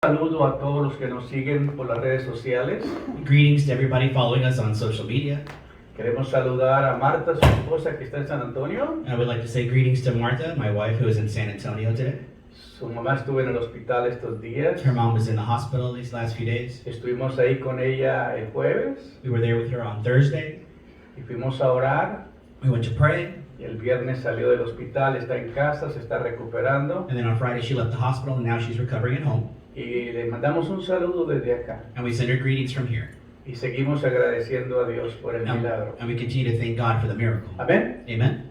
saludo a todos los que nos siguen por las redes sociales. Greetings to everybody following us on social media. Queremos saludar a Marta, su esposa, que está en San Antonio. I would like to say greetings to Martha, my wife, who is in San Antonio today. Su mamá estuvo en el hospital estos días. Her mom was in the hospital these last few days. Estuvimos ahí con ella el jueves We were there with her on Thursday. y fuimos a orar. We went to pray, Y el viernes salió del hospital, está en casa, se está recuperando. and then on Friday she left the hospital, and now she's recovering at home. Y le mandamos un saludo desde acá. And we send her greetings from here. Y seguimos agradeciendo a Dios por el milagro. And we continue to thank God for the miracle. Amén. Amen.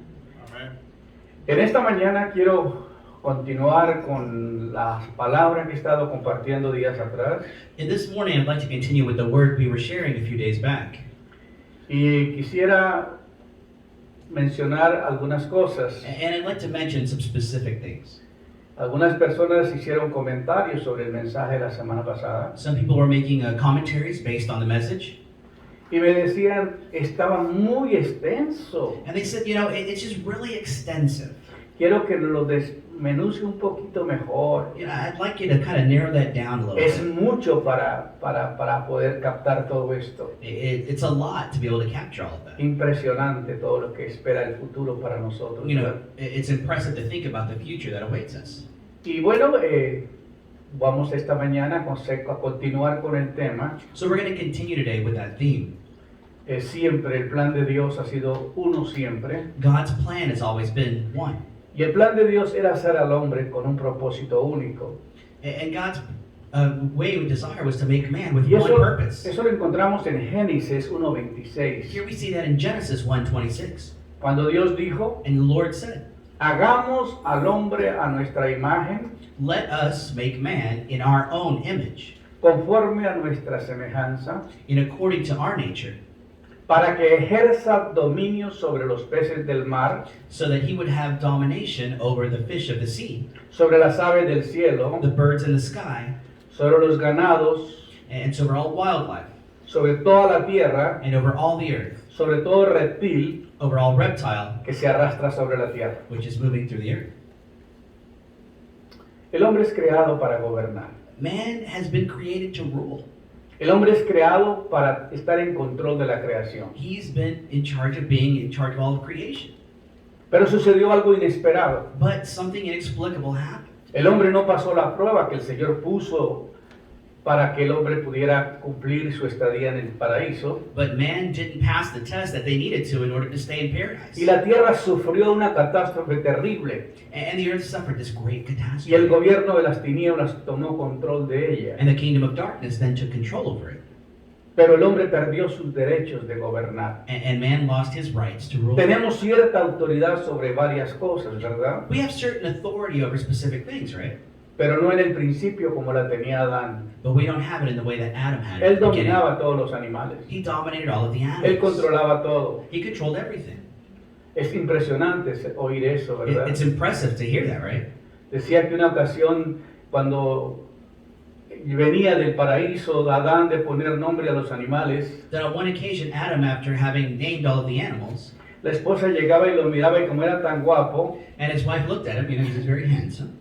En esta mañana quiero continuar con las palabras que he estado compartiendo días atrás. And this morning I'd like to continue with the word we were sharing a few days back. Y quisiera mencionar algunas cosas. And I'd like to mention some specific things. Algunas personas hicieron comentarios sobre el mensaje de la semana pasada Some people were making commentaries based on the message. y me decían, estaba muy extenso. And they said, it's just really extensive. Quiero que lo desmenuce un poquito mejor. I'd like you to kind of narrow that down a little Es bit. mucho para poder captar todo esto. It's a lot to be able to capture all of that. Impresionante todo lo que espera el futuro para nosotros. ¿verdad? It's impressive to think about the future that awaits us. Y bueno, vamos esta mañana a continuar con el tema. So we're going to continue today with that theme. Siempre el plan de Dios ha sido uno siempre. God's plan has always been one. Y el plan de Dios era hacer al hombre con un propósito único. And God's way of desire was to make man with Y one purpose. eso lo encontramos en Génesis 1:26. Here we see that in Genesis 1:26. Cuando Dios dijo, And the Lord said, hagamos al hombre a nuestra imagen, let us make man in our own image, conforme a nuestra semejanza, in according to our nature, para que ejerza dominio sobre los peces del mar, so that he would have domination over the fish of the sea, sobre las aves del cielo, the birds in the sky, sobre los ganados, and over all wildlife, sobre toda la tierra, and over all the earth, sobre todo reptil over all reptile, que se arrastra sobre la tierra. which is moving through the earth. El hombre es creado para gobernar. Man has been created to rule. El hombre es creado para estar en control de la creación. He's been in charge of being in charge of all of creation. Pero sucedió algo inesperado. But something inexplicable happened. El hombre no pasó la prueba que el Señor puso para que el hombre pudiera cumplir su estadía en el paraíso. But man didn't pass the test that they needed to in order to stay in paradise. Y la tierra sufrió una catástrofe terrible. And the earth suffered this great Y el catastrophe. gobierno de las tinieblas tomó control de ella. And the kingdom of darkness then took control over it. Pero el hombre perdió sus derechos de gobernar. And man lost his rights to rule. Tenemos cierta autoridad sobre varias cosas, ¿verdad? We have certain authority over specific things, right? Pero no en el principio como la tenía Adán. But we don't have it in the way that Adam had it Él at the beginning. dominaba a todos los animales. He dominated all of the Él animals. controlaba todo. He controlled everything. Es impresionante oír eso, ¿verdad? It's impressive to hear that, right? Decía que una ocasión cuando venía del paraíso Adán de poner nombre a los animales, That on one occasion, Adam, after having named all of the animals, la esposa llegaba y lo miraba y como era tan guapo, and his wife looked at him, he was very handsome.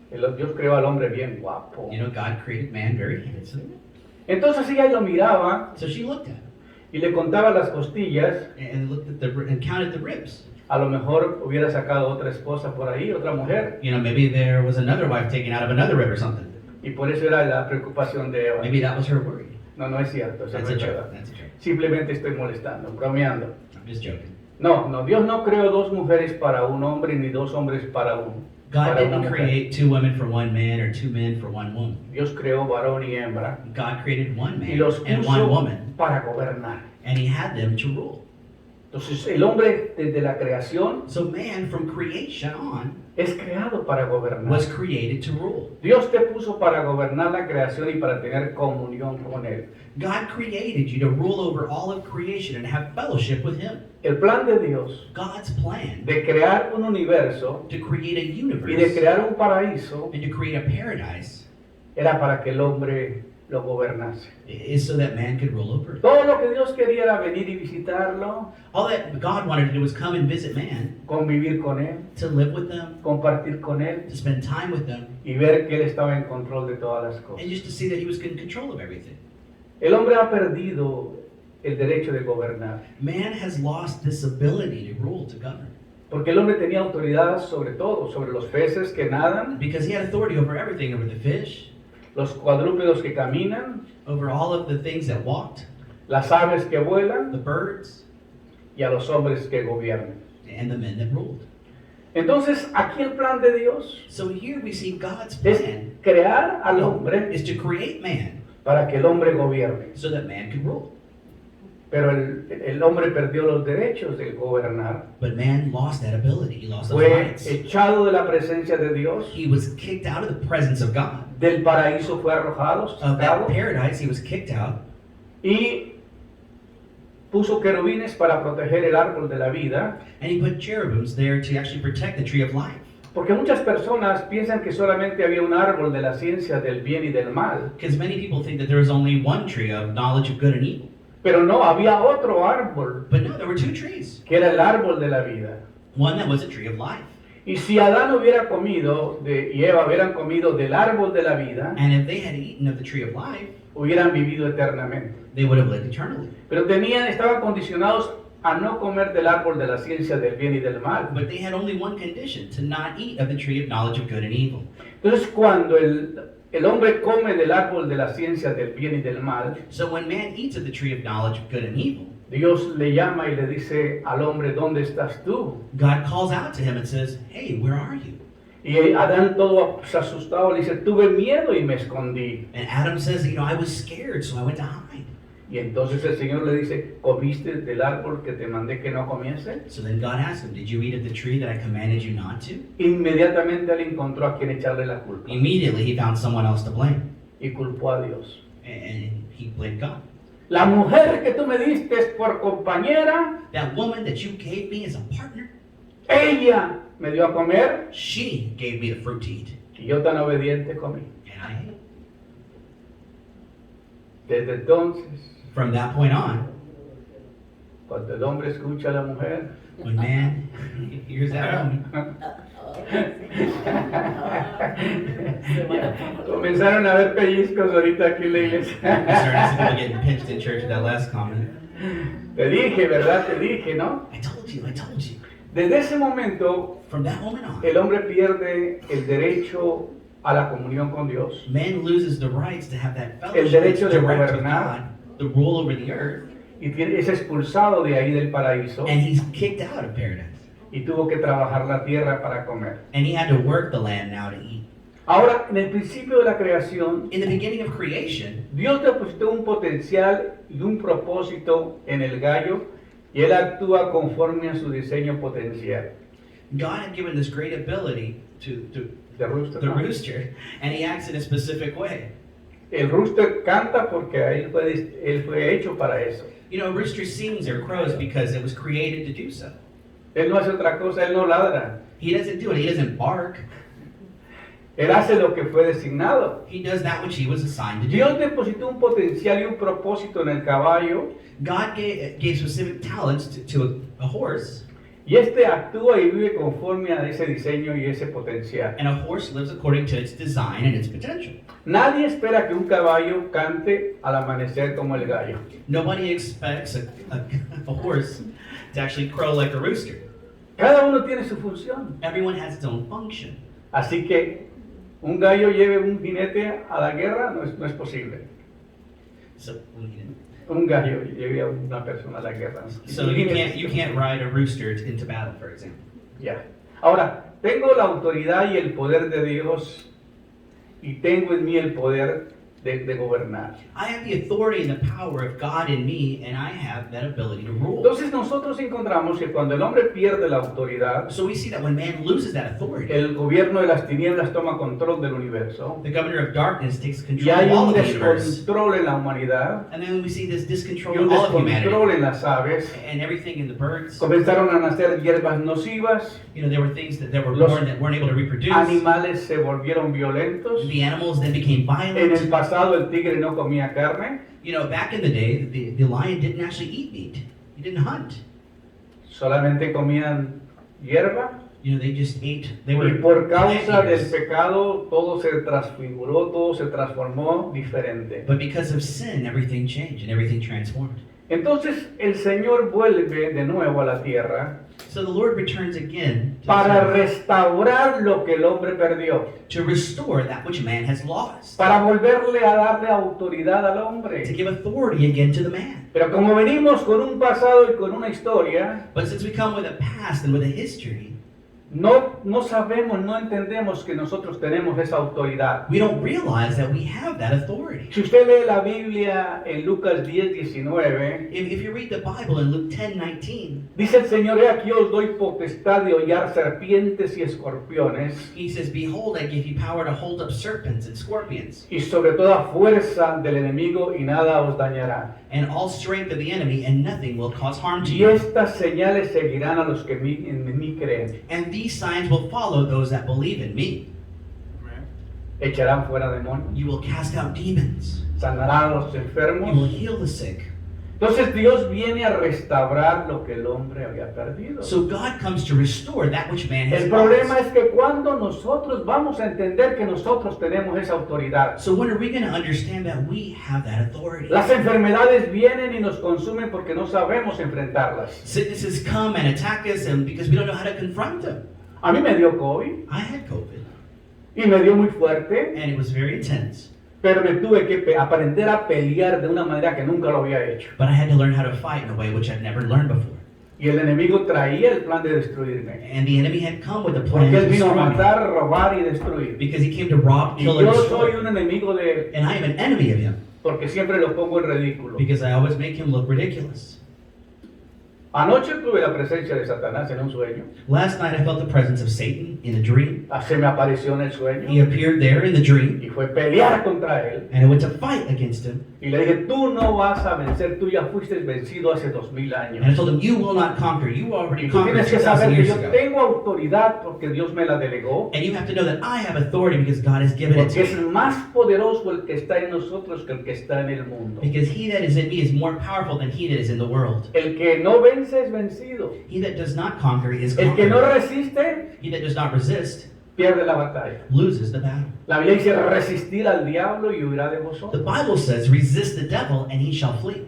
Dios creó al hombre bien guapo. God created man very handsome. Entonces ella lo miraba So she looked at him y le contaba las costillas. and looked at and counted the ribs. A lo mejor hubiera sacado otra esposa por ahí, otra mujer. Maybe there was another wife taken out of another rib or something. Y por eso era la preocupación de Eva. Maybe that was her worry. No, no es cierto, eso That's no a es joke. verdad. That's a joke. Simplemente estoy molestando, bromeando. I'm just joking. No, Dios no creó dos mujeres para un hombre ni dos hombres para una God didn't mujer. create two women for one man or two men for one woman. Dios creó varón y hembra God created one y man los and one puso woman, para gobernar. and He had them to rule. Entonces el hombre desde la creación So man, from creation on, es creado para gobernar. was created to rule. Dios te puso para gobernar la creación y para tener comunión con Él. God created you to rule over all of creation and have fellowship with Him. El plan de Dios God's plan de crear un universo to create a y de universe crear un paraíso and to create a paradise era para que el hombre lo gobernase. is so that man could rule over it. Todo lo que Dios quería era venir y visitarlo, All that God wanted to do was come and visit man, convivir con él, to live with them, compartir con él to spend time with them, y ver que él estaba en control de todas las and cosas. just to see that he was in control of everything. El hombre ha perdido el derecho de gobernar, Man has lost this ability to rule, to govern, porque el hombre tenía autoridad sobre todo, sobre los peces que nadan, because he had authority over everything, over the fish, los cuadrúpedos que caminan, over all of the things that walked, las aves que vuelan the birds, y a los hombres que gobiernan. and the men that ruled. Entonces, aquí el plan de Dios So here we see God's es plan crear al hombre is to create man para que el hombre gobierne. so that man could rule. Pero el hombre perdió los derechos de gobernar. But man lost that ability. He lost those Fue rights. echado de la presencia de Dios. He was kicked out of the presence of God. Del paraíso fue arrojado, Of that sacado, paradise, he was kicked out. y puso querubines para proteger el árbol de la vida. And he put cherubims there to actually protect the tree of life. Porque muchas personas piensan que solamente había un árbol de la ciencia del bien y del mal. Because many people think that there is only one tree of knowledge of good and evil. Pero no, había otro árbol But no, there were two trees. que era el árbol de la vida. One that was a tree of life. Y si Adán hubiera comido y Eva hubieran comido del árbol de la vida, And if they had eaten of the tree of life, hubieran vivido eternamente. they would have lived eternally. Pero estaban condicionados a no comer del árbol de la ciencia del bien y del mal. But they had only one condition, to not eat of the tree of knowledge of good and evil. Entonces cuando el hombre come del árbol de la ciencia del bien y del mal, So when man eats of the tree of knowledge of good and evil, Dios le llama y le dice al hombre, ¿dónde estás tú? God calls out to him and says, hey, where are you? Y Adán todo asustado le dice, tuve miedo y me escondí. And Adam says, I was scared, so I went to hide. Y entonces el Señor le dice, ¿comiste del árbol que te mandé que no comiese? So then God asked him, did you eat of the tree that I commanded you not to? Inmediatamente él encontró a quien echarle la culpa Immediately he found someone else to blame. y culpó a Dios. And he blamed God. La mujer que tú me diste por compañera, That woman that you gave me as a partner, ella me dio a comer she gave me the fruit to eat. y yo tan obediente comí. And I ate. Desde entonces, From that point on, cuando el hombre escucha a la mujer, when man hears that woman, comenzaron a haber pellizcos ahorita aquí en la we iglesia. started to see people getting pinched in church with that last comment. Te dije, ¿verdad? Te dije, ¿no? I told you. Desde ese momento, From that moment on, el hombre pierde el derecho a la comunión con Dios, man loses the rights to have that el fellowship derecho de direct with gobernar, God, the rule over the earth, y es expulsado de ahí del paraíso and he's kicked out of paradise. y tuvo que trabajar la tierra para comer. And he had to work the land now to eat. Ahora, en el principio de la creación, In the beginning of creation, Dios depositó un potencial y un propósito en el gallo y él actúa conforme a su diseño potencial. God had given this great ability to De rooster, the ¿no? rooster, and he acts in a specific way. El rooster canta porque él fue hecho para eso. A rooster sings or crows because it was created to do so. Él no hace otra cosa, él no ladra. He doesn't do it. He doesn't bark. Él hace lo que fue designado. He does that which he was assigned to do. Dios depositó un potencial y un propósito en el caballo God gave specific talents to a horse, y este actúa y vive conforme a ese diseño y ese potencial. and a horse lives according to its design and its potential. Nadie espera que un caballo cante al amanecer como el gallo. Nobody expects a horse to actually crow like a rooster. Cada uno tiene su función. Everyone has its own function. Así que un gallo lleve un jinete a la guerra no es posible. So, Un gallo lleve a una persona a la guerra. so you can't ride a rooster into battle, for example. Ya. Ahora, tengo la autoridad y el poder de Dios y tengo en mí el poder de gobernar. I have the authority and the power of God in me, and I have that ability to rule. Entonces nosotros encontramos que cuando el hombre pierde la autoridad, So we see that when man loses that authority, el gobierno de las tinieblas toma control del universo the governor of darkness takes y control hay of all un of the universe. descontrol en la humanidad And then we see this y discontrol un of all of humanity descontrol en las aves. and everything in the birds. Comenzaron a nacer hierbas nocivas, There were things that were Los born that weren't able to reproduce. animales se volvieron violentos. The animals then became En violent. el pasado el tigre no comía carne, You know, back in the day, the lion didn't actually eat meat. He didn't hunt. solamente comían hierba. You know, they just ate. They were Y por causa plant del eaters. pecado todo se transfiguró, todo se transformó diferente. But because of sin, everything changed and everything transformed. Entonces el Señor vuelve de nuevo a la tierra So the Lord returns again to, para this earth restaurar lo que el hombre perdió, to restore that which man has lost, para volverle a darle autoridad al to hombre. give authority again to the man. Pero como venimos con un pasado y con una historia, But since we come with a past and with a history, no sabemos, no entendemos que nosotros tenemos esa autoridad. we don't realize that we have that authority. Si usted lee la Biblia en Lucas 10:19, If you read the Bible in Luke 10:19, dice el Señor: he aquí os doy potestad de hollar serpientes y escorpiones, he says, "Behold, I give you power to hold up serpents and scorpions, y sobre toda fuerza del enemigo, y nada os dañará. and all strength of the enemy, and nothing will cause harm to Y you. estas señales seguirán a los que en mí creen. And these signs will follow those that believe in me. Echarán fuera demonios, You will cast out demons. sanarán a los You will enfermos". heal the sick." Entonces Dios viene a restaurar lo que el hombre había perdido. So God comes to restore that which man has El problema lost. es que cuando nosotros vamos a entender que nosotros tenemos esa autoridad, So when are we going to understand that we have that authority? las enfermedades vienen y nos consumen porque no sabemos enfrentarlas. Sicknesses come and attack us, and because we don't know how to confront them. A mí me dio COVID I had COVID, y me dio muy fuerte, and it was very intense. pero me tuve que aprender a pelear de una manera que nunca lo había hecho. But I had to learn how to fight in a way which I'd never learned before. Y el enemigo traía el plan de destruirme, And the enemy had come with a plan porque to él vino a destroy me, matar, robar y destruir. because he came to rob, Y kill, and yo soy destroy. un enemigo de él, And I am an enemy of him, porque siempre lo pongo en ridículo. because I always make him look ridiculous. Anoche tuve la presencia de Satanás en un sueño. Last night I felt the presence of Satan in a dream. Se me apareció en el He sueño appeared there in the dream, y fue pelear contra él. and I went to fight against him. Y le dije: tú no vas a vencer, tú ya fuiste vencido hace 2000 And I años. told him, "You will not conquer. You Y already tú conquered tienes que 2,000 saber que years yo ago. tengo autoridad porque Dios me la delegó. And you have to know that I have authority because God has given it Porque es to me. más poderoso el que está en nosotros que el que está en el mundo. Because he that is in me is more powerful than he that is in the world. El que no vence es vencido. He that does not conquer is El que no conquered. resiste He that does not resist pierde la batalla. loses the battle. La Biblia dice: resistir al diablo y huirá de The vosotros. Bible says, "Resist the devil and he shall flee."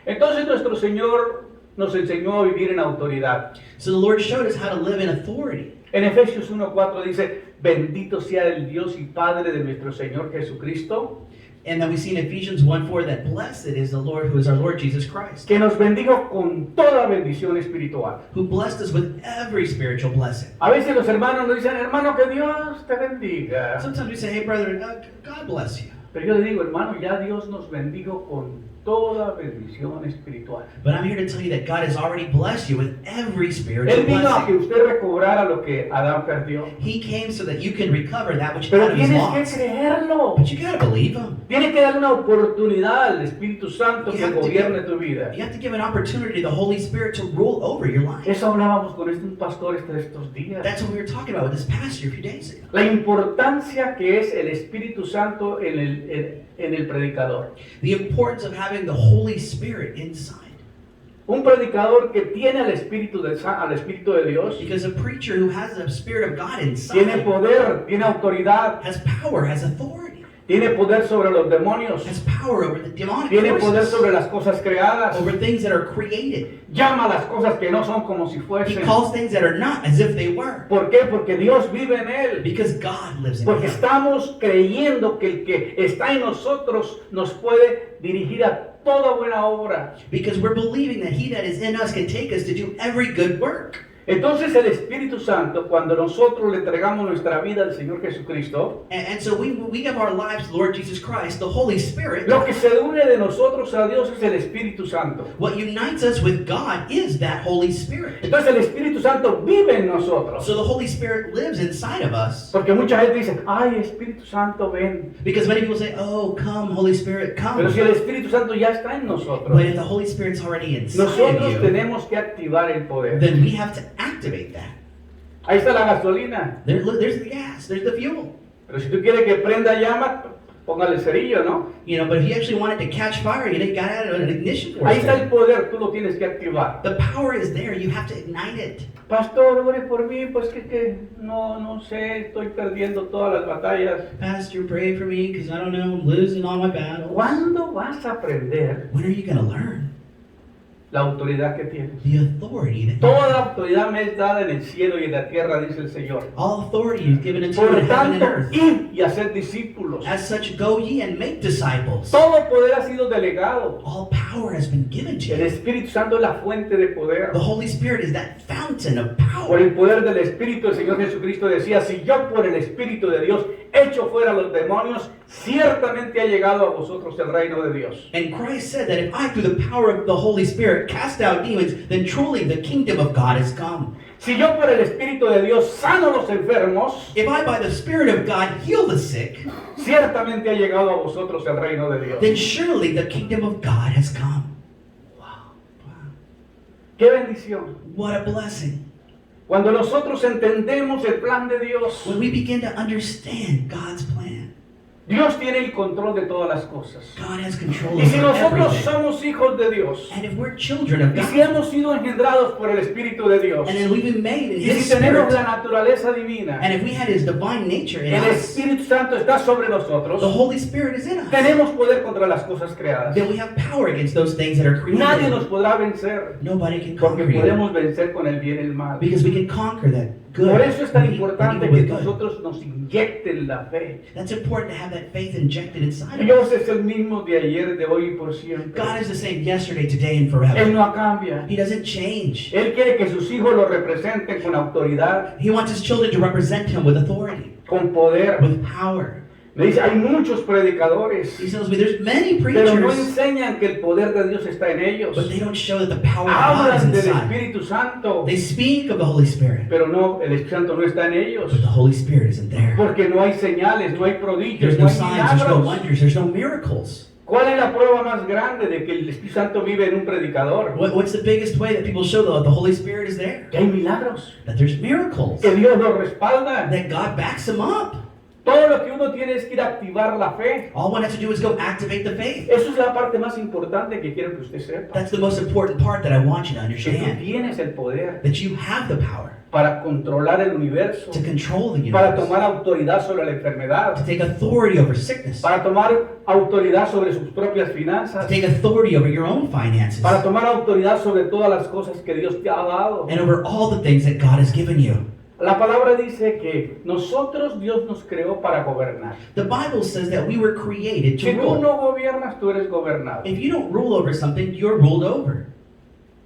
Entonces nuestro Señor nos enseñó a vivir en autoridad. So the Lord showed us how to live in authority. En Efesios 1:4 dice: bendito sea el Dios y Padre de nuestro Señor Jesucristo, And then we see in Ephesians 1:4 that blessed is the Lord who is our Lord Jesus Christ, que nos bendijo con toda bendición espiritual. who blessed us with every spiritual blessing. A veces los hermanos nos dicen: hermano, que Dios te bendiga. Sometimes we say, "Hey brother, God bless you." Pero yo le digo: hermano, ya Dios nos bendijo con toda bendición espiritual. But I'm here to tell you that God has already blessed you with every spiritual Él vino a que blessing. usted recobrara lo que Adán perdió. He came so that you can recover that which Pero Adam has tienes que lost. creerlo. But you gotta believe him. Tienes que darle una oportunidad al Espíritu Santo You que have to gobierne tu vida. You have to give an opportunity to the Holy Spirit to rule over your life. Eso hablábamos con un pastor estos días. That's what we were talking about with this pastor a few days ago. La importancia que es el Espíritu Santo en el predicador. The importance of having the Holy Spirit inside. Un predicador que tiene al Espíritu de Dios Because a preacher who has the Spirit of God tiene inside poder, tiene autoridad, has power, has authority, tiene poder sobre los demonios, has power over the demonic tiene poder forces, sobre las cosas creadas, over things that are created. llama a las cosas que no son como si He fuesen. calls things that are not as if they were. ¿Por qué? Porque Dios vive en él. Because God lives in Porque him. estamos creyendo que el que está en nosotros nos puede dirigir a toda buena obra. Because we're believing that he that is in us can take us to do every good work. Entonces el Espíritu Santo, cuando nosotros le entregamos nuestra vida al Señor Jesucristo, And so we give our lives to Lord Jesus Christ, the Holy Spirit. lo que se une de nosotros a Dios es el Espíritu Santo. What unites us with God is that Holy Spirit. Entonces el Espíritu Santo vive en nosotros. So the Holy Spirit lives inside of us. Porque mucha gente dice: ay, Espíritu Santo, ven. Because many people say, "Oh, come, Holy Spirit, come." Pero si el Espíritu Santo ya está en nosotros, But if the Holy Spirit's already inside nosotros of you, tenemos que activar el poder. then we have to activate that. Ahí está la gasolina. There's the gas, there's the fuel. Pero si tú quieres que prenda llama, póngale cerillo, ¿no? You know, but if you actually want it to catch fire, you got to add an ignition cord. Ahí está el poder, tú lo tienes que activar. The power is there. You have to ignite it. Pastor, ore por mí, pues que no sé, estoy perdiendo todas las batallas. Pastor, pray for me because I don't know, I'm losing all my battles. ¿Cuándo vas a aprender When are you going to learn la autoridad que tienes? the authority that you Toda have? la autoridad me es dada en el cielo y en la tierra, dice el Señor. All authority is given unto you Por in heaven and tanto, earth. id y hacer discípulos. As such, go ye and make disciples. Todo poder ha sido delegado. All power has been given to El you. Espíritu Santo es la fuente de poder. The Holy Spirit is that fountain of Por power. el poder del Espíritu, el Señor Jesucristo decía, si yo por el Espíritu de Dios echo fuera a los demonios, ciertamente ha llegado a vosotros el reino de Dios. And Christ said that if I, through the power of the Holy Spirit, cast out demons, then truly the kingdom of God has come. Si yo por el Espíritu de Dios sano a los enfermos, If I, by the Spirit of God, heal the sick, ciertamente ha llegado a vosotros el reino de Dios. then surely the kingdom of God has come. Wow. Wow. ¡Qué bendición! What a blessing. Cuando nosotros entendemos el plan de Dios, When we begin to understand God's plan, Dios tiene el control de todas las cosas. God has control Y si over nosotros everything. somos hijos de Dios, And if we're children of y si God, hemos sido engendrados por el Espíritu de Dios, and then we've been made in y His si tenemos Spirit, la naturaleza divina, and if we had His divine nature in el us, Espíritu Santo está sobre the nosotros, Holy Spirit is in us, tenemos poder contra las cosas creadas. then we have power against those things that are Nadie nos created. podrá vencer, Nobody can porque conquer you, podemos vencer con el bien y el mal. because we can conquer that good Por eso es tan and importante evil que with good. nosotros nos inyecten la fe. That's important to have that faith injected inside of us. Dios es el mismo de ayer, de hoy y por siempre. God is the same yesterday, today, and Él forever. no cambia. He doesn't change. Él quiere que sus hijos lo representen con autoridad, He wants His children to represent Him with authority, con poder. with power. Me dice, hay muchos predicadores, He tells me there's many pero no preachers, enseñan que el poder de Dios está en ellos. but they don't show that the power of God is Hablan del inside. Espíritu Santo, They speak of the Holy Spirit, pero no, el Espíritu Santo no está en ellos. but the Holy Spirit isn't there. Porque no hay señales, no hay prodigios, There's no no hay signs, there's no milagros. wonders, there's no miracles. ¿Cuál es la prueba más grande de que el Espíritu Santo vive en un predicador? What's the biggest way that people show that the Holy Spirit is there? Que hay milagros, That there's miracles, que Dios los respalda. that God backs them up. Todo lo que uno tiene es que ir a activar la fe. All one has to do is go activate the faith. Eso es la parte más importante que quiero que usted sepa. That's the most important part that I want you to Que tú understand. tienes el poder That you have the power para controlar el universo, to control the para universe, tomar autoridad sobre la to enfermedad, take authority over sickness, to para tomar autoridad sobre sus propias finanzas, take authority over your own finances, para tomar autoridad sobre todas las cosas que Dios te ha dado. and over all the things that God has given you. La palabra dice que nosotros, Dios nos creó para gobernar. The Bible says that we were created Si to tú rule. no gobiernas, tú eres gobernado. If you don't rule over something, you're ruled over.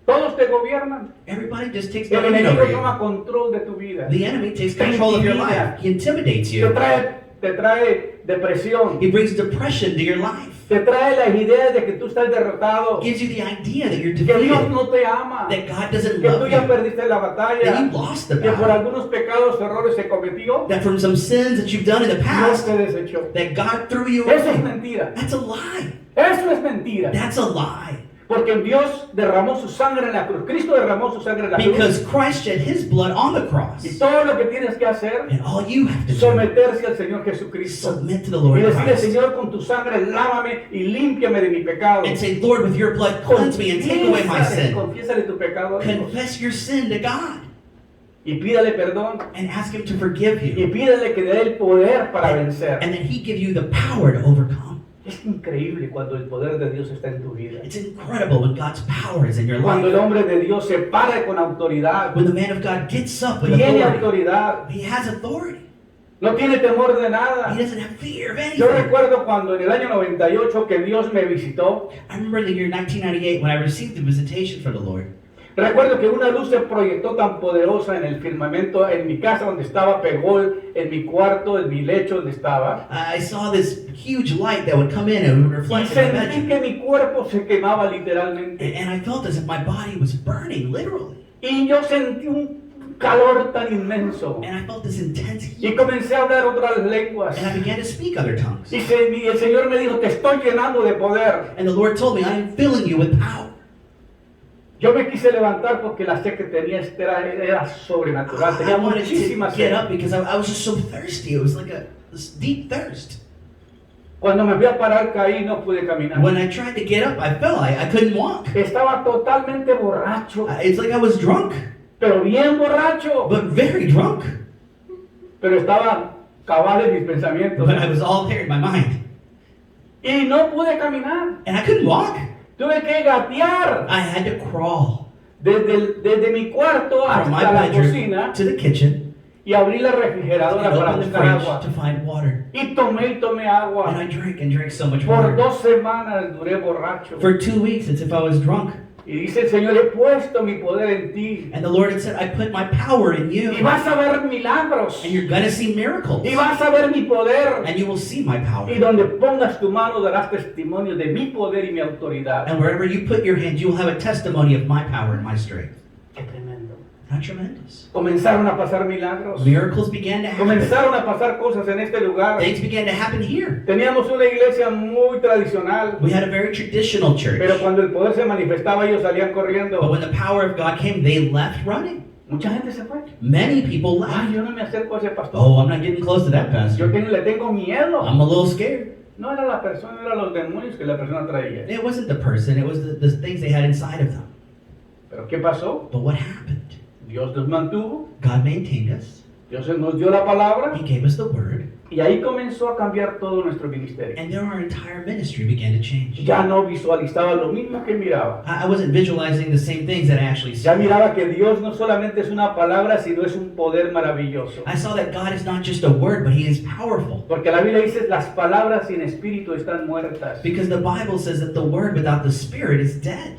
Todos te gobiernan. Everybody just takes El dominion enemigo over toma you. control de tu vida. The enemy takes control of your life. He intimidates you. Te trae depresión. He brings depression to your life. Te trae las ideas de que tú estás derrotado. Gives you the idea that you're Que Dios defeated, no te ama. that God doesn't Que tú love ya you, perdiste la that batalla. you lost the Que por battle, algunos pecados, errores se cometió. that from some sins that you've done in the Dios past, te desechó. that God threw you Eso es away. mentira. That's a lie. Eso es mentira. That's a lie. Porque Dios derramó su sangre en la cruz. Cristo derramó su sangre en la cruz. Because Christ shed His blood on the Y cross. todo lo que tienes que hacer And all you have to es do someterse al Señor is Jesucristo. submit to the Y Lord decirle, Christ. Señor, con tu sangre lávame y límpiame de mi pecado. And say, Lord, with your blood, cleanse me and take away my sin. Confiésale tu pecado a Dios. Confess your sin to God Y pídale perdón. and ask Him to forgive Y you. pídale que le dé el poder para vencer. And that He give you the power to overcome. Es increíble cuando el poder de Dios está en tu vida. It's incredible when God's power is in your Cuando el life. hombre de Dios se para con autoridad. When the man of God gets up with Tiene authority. autoridad. He has authority. No tiene temor de He nada. doesn't have fear of Yo anything. recuerdo cuando en el año 98 que Dios me visitó. I remember in the year 1998 when I received the visitation from the Lord. Recuerdo que una luz se proyectó tan poderosa en el firmamento, en mi casa donde estaba, pegó en mi cuarto, en mi lecho donde estaba. I saw this huge light that would come in and would Y reflect in my sentí bedroom. que mi cuerpo se quemaba literalmente. And I felt as if my body was burning, literally. Y yo sentí un calor tan inmenso. And I felt this intense Y heat. comencé a hablar otras lenguas. And I began to speak other tongues. Y el Señor me dijo, te estoy llenando de poder. And the Lord told me, I am filling you with power. Yo me quise levantar porque la sed que tenía era sobrenatural. I Tenía wanted muchísima to get sed. up because I was just so thirsty. It was like this deep thirst. Cuando me fui a parar caí, no pude caminar. When I tried to get up, I fell. I couldn't walk. Estaba totalmente borracho, It's like I was drunk, pero bien borracho. but very drunk. Pero estaba cabal en mis pensamientos. But I was all there in my mind. Y no pude caminar. And I couldn't walk. Tuve que gatear I had to crawl desde mi cuarto from my hasta la bedroom cocina to the kitchen y abrí la and refrigeradora para open the buscar agua. fridge to find water. Y tomé And agua. I drank and drank so much Por water. 2 semanas duré borracho. For 2 weeks, it's if I was drunk. Y dice el Señor, he puesto mi poder en ti. And the Lord had said, I put my power in Y you. vas a ver milagros. And you're going to see miracles. Y vas a ver mi poder. And you will see my power. Y donde pongas tu mano darás testimonio de mi poder y mi autoridad. And wherever you put your hand, you will have a testimony of my power and my strength. Qué tremendo. Not tremendous. Comenzaron a pasar milagros. Miracles began to happen. Comenzaron a pasar cosas en este lugar. Things began to happen here. Teníamos una iglesia muy tradicional. We had a very traditional church. Pero cuando el poder se manifestaba, ellos salían But corriendo. when the power of God came, they left running. Mucha gente se fue. Many people Ay, left. yo no me acerco a ese pastor. Oh, I'm not getting close to that pastor. Le tengo miedo. I'm a little scared. No era la persona, eran los demonios que la persona traía. It wasn't the person, it was the things they had inside of them. Pero ¿qué pasó? But what happened? Dios nos mantuvo. God maintained us. Dios nos dio la palabra. He gave us the word. Y ahí comenzó a cambiar todo nuestro ministerio. And then our entire ministry began to change. Ya no visualizaba lo mismo que miraba. I wasn't visualizing the same things that I actually Ya saw. miraba que Dios no solamente es una palabra, sino es un poder maravilloso. I saw that God is not just a word, but He is powerful. Porque la Biblia dice, las palabras sin espíritu están muertas. Because the Bible says that the word without the spirit is dead.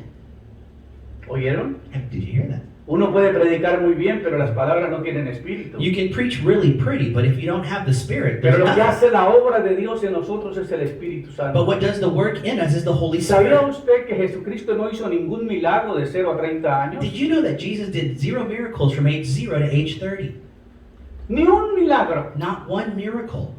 ¿Oyeron? Did you hear that? Uno puede predicar muy bien, pero las palabras no tienen espíritu. You can preach really pretty, but if you don't have the spirit, there's Pero lo que nothing. hace la obra de Dios en nosotros es el Espíritu Santo. But what does the work in us is the Holy ¿Sabía Spirit. usted que Jesucristo no hizo ningún milagro de 0 a 30 años? Did you know that Jesus did 0 miracles from age 0 to age 30? Ni un milagro. Not one miracle.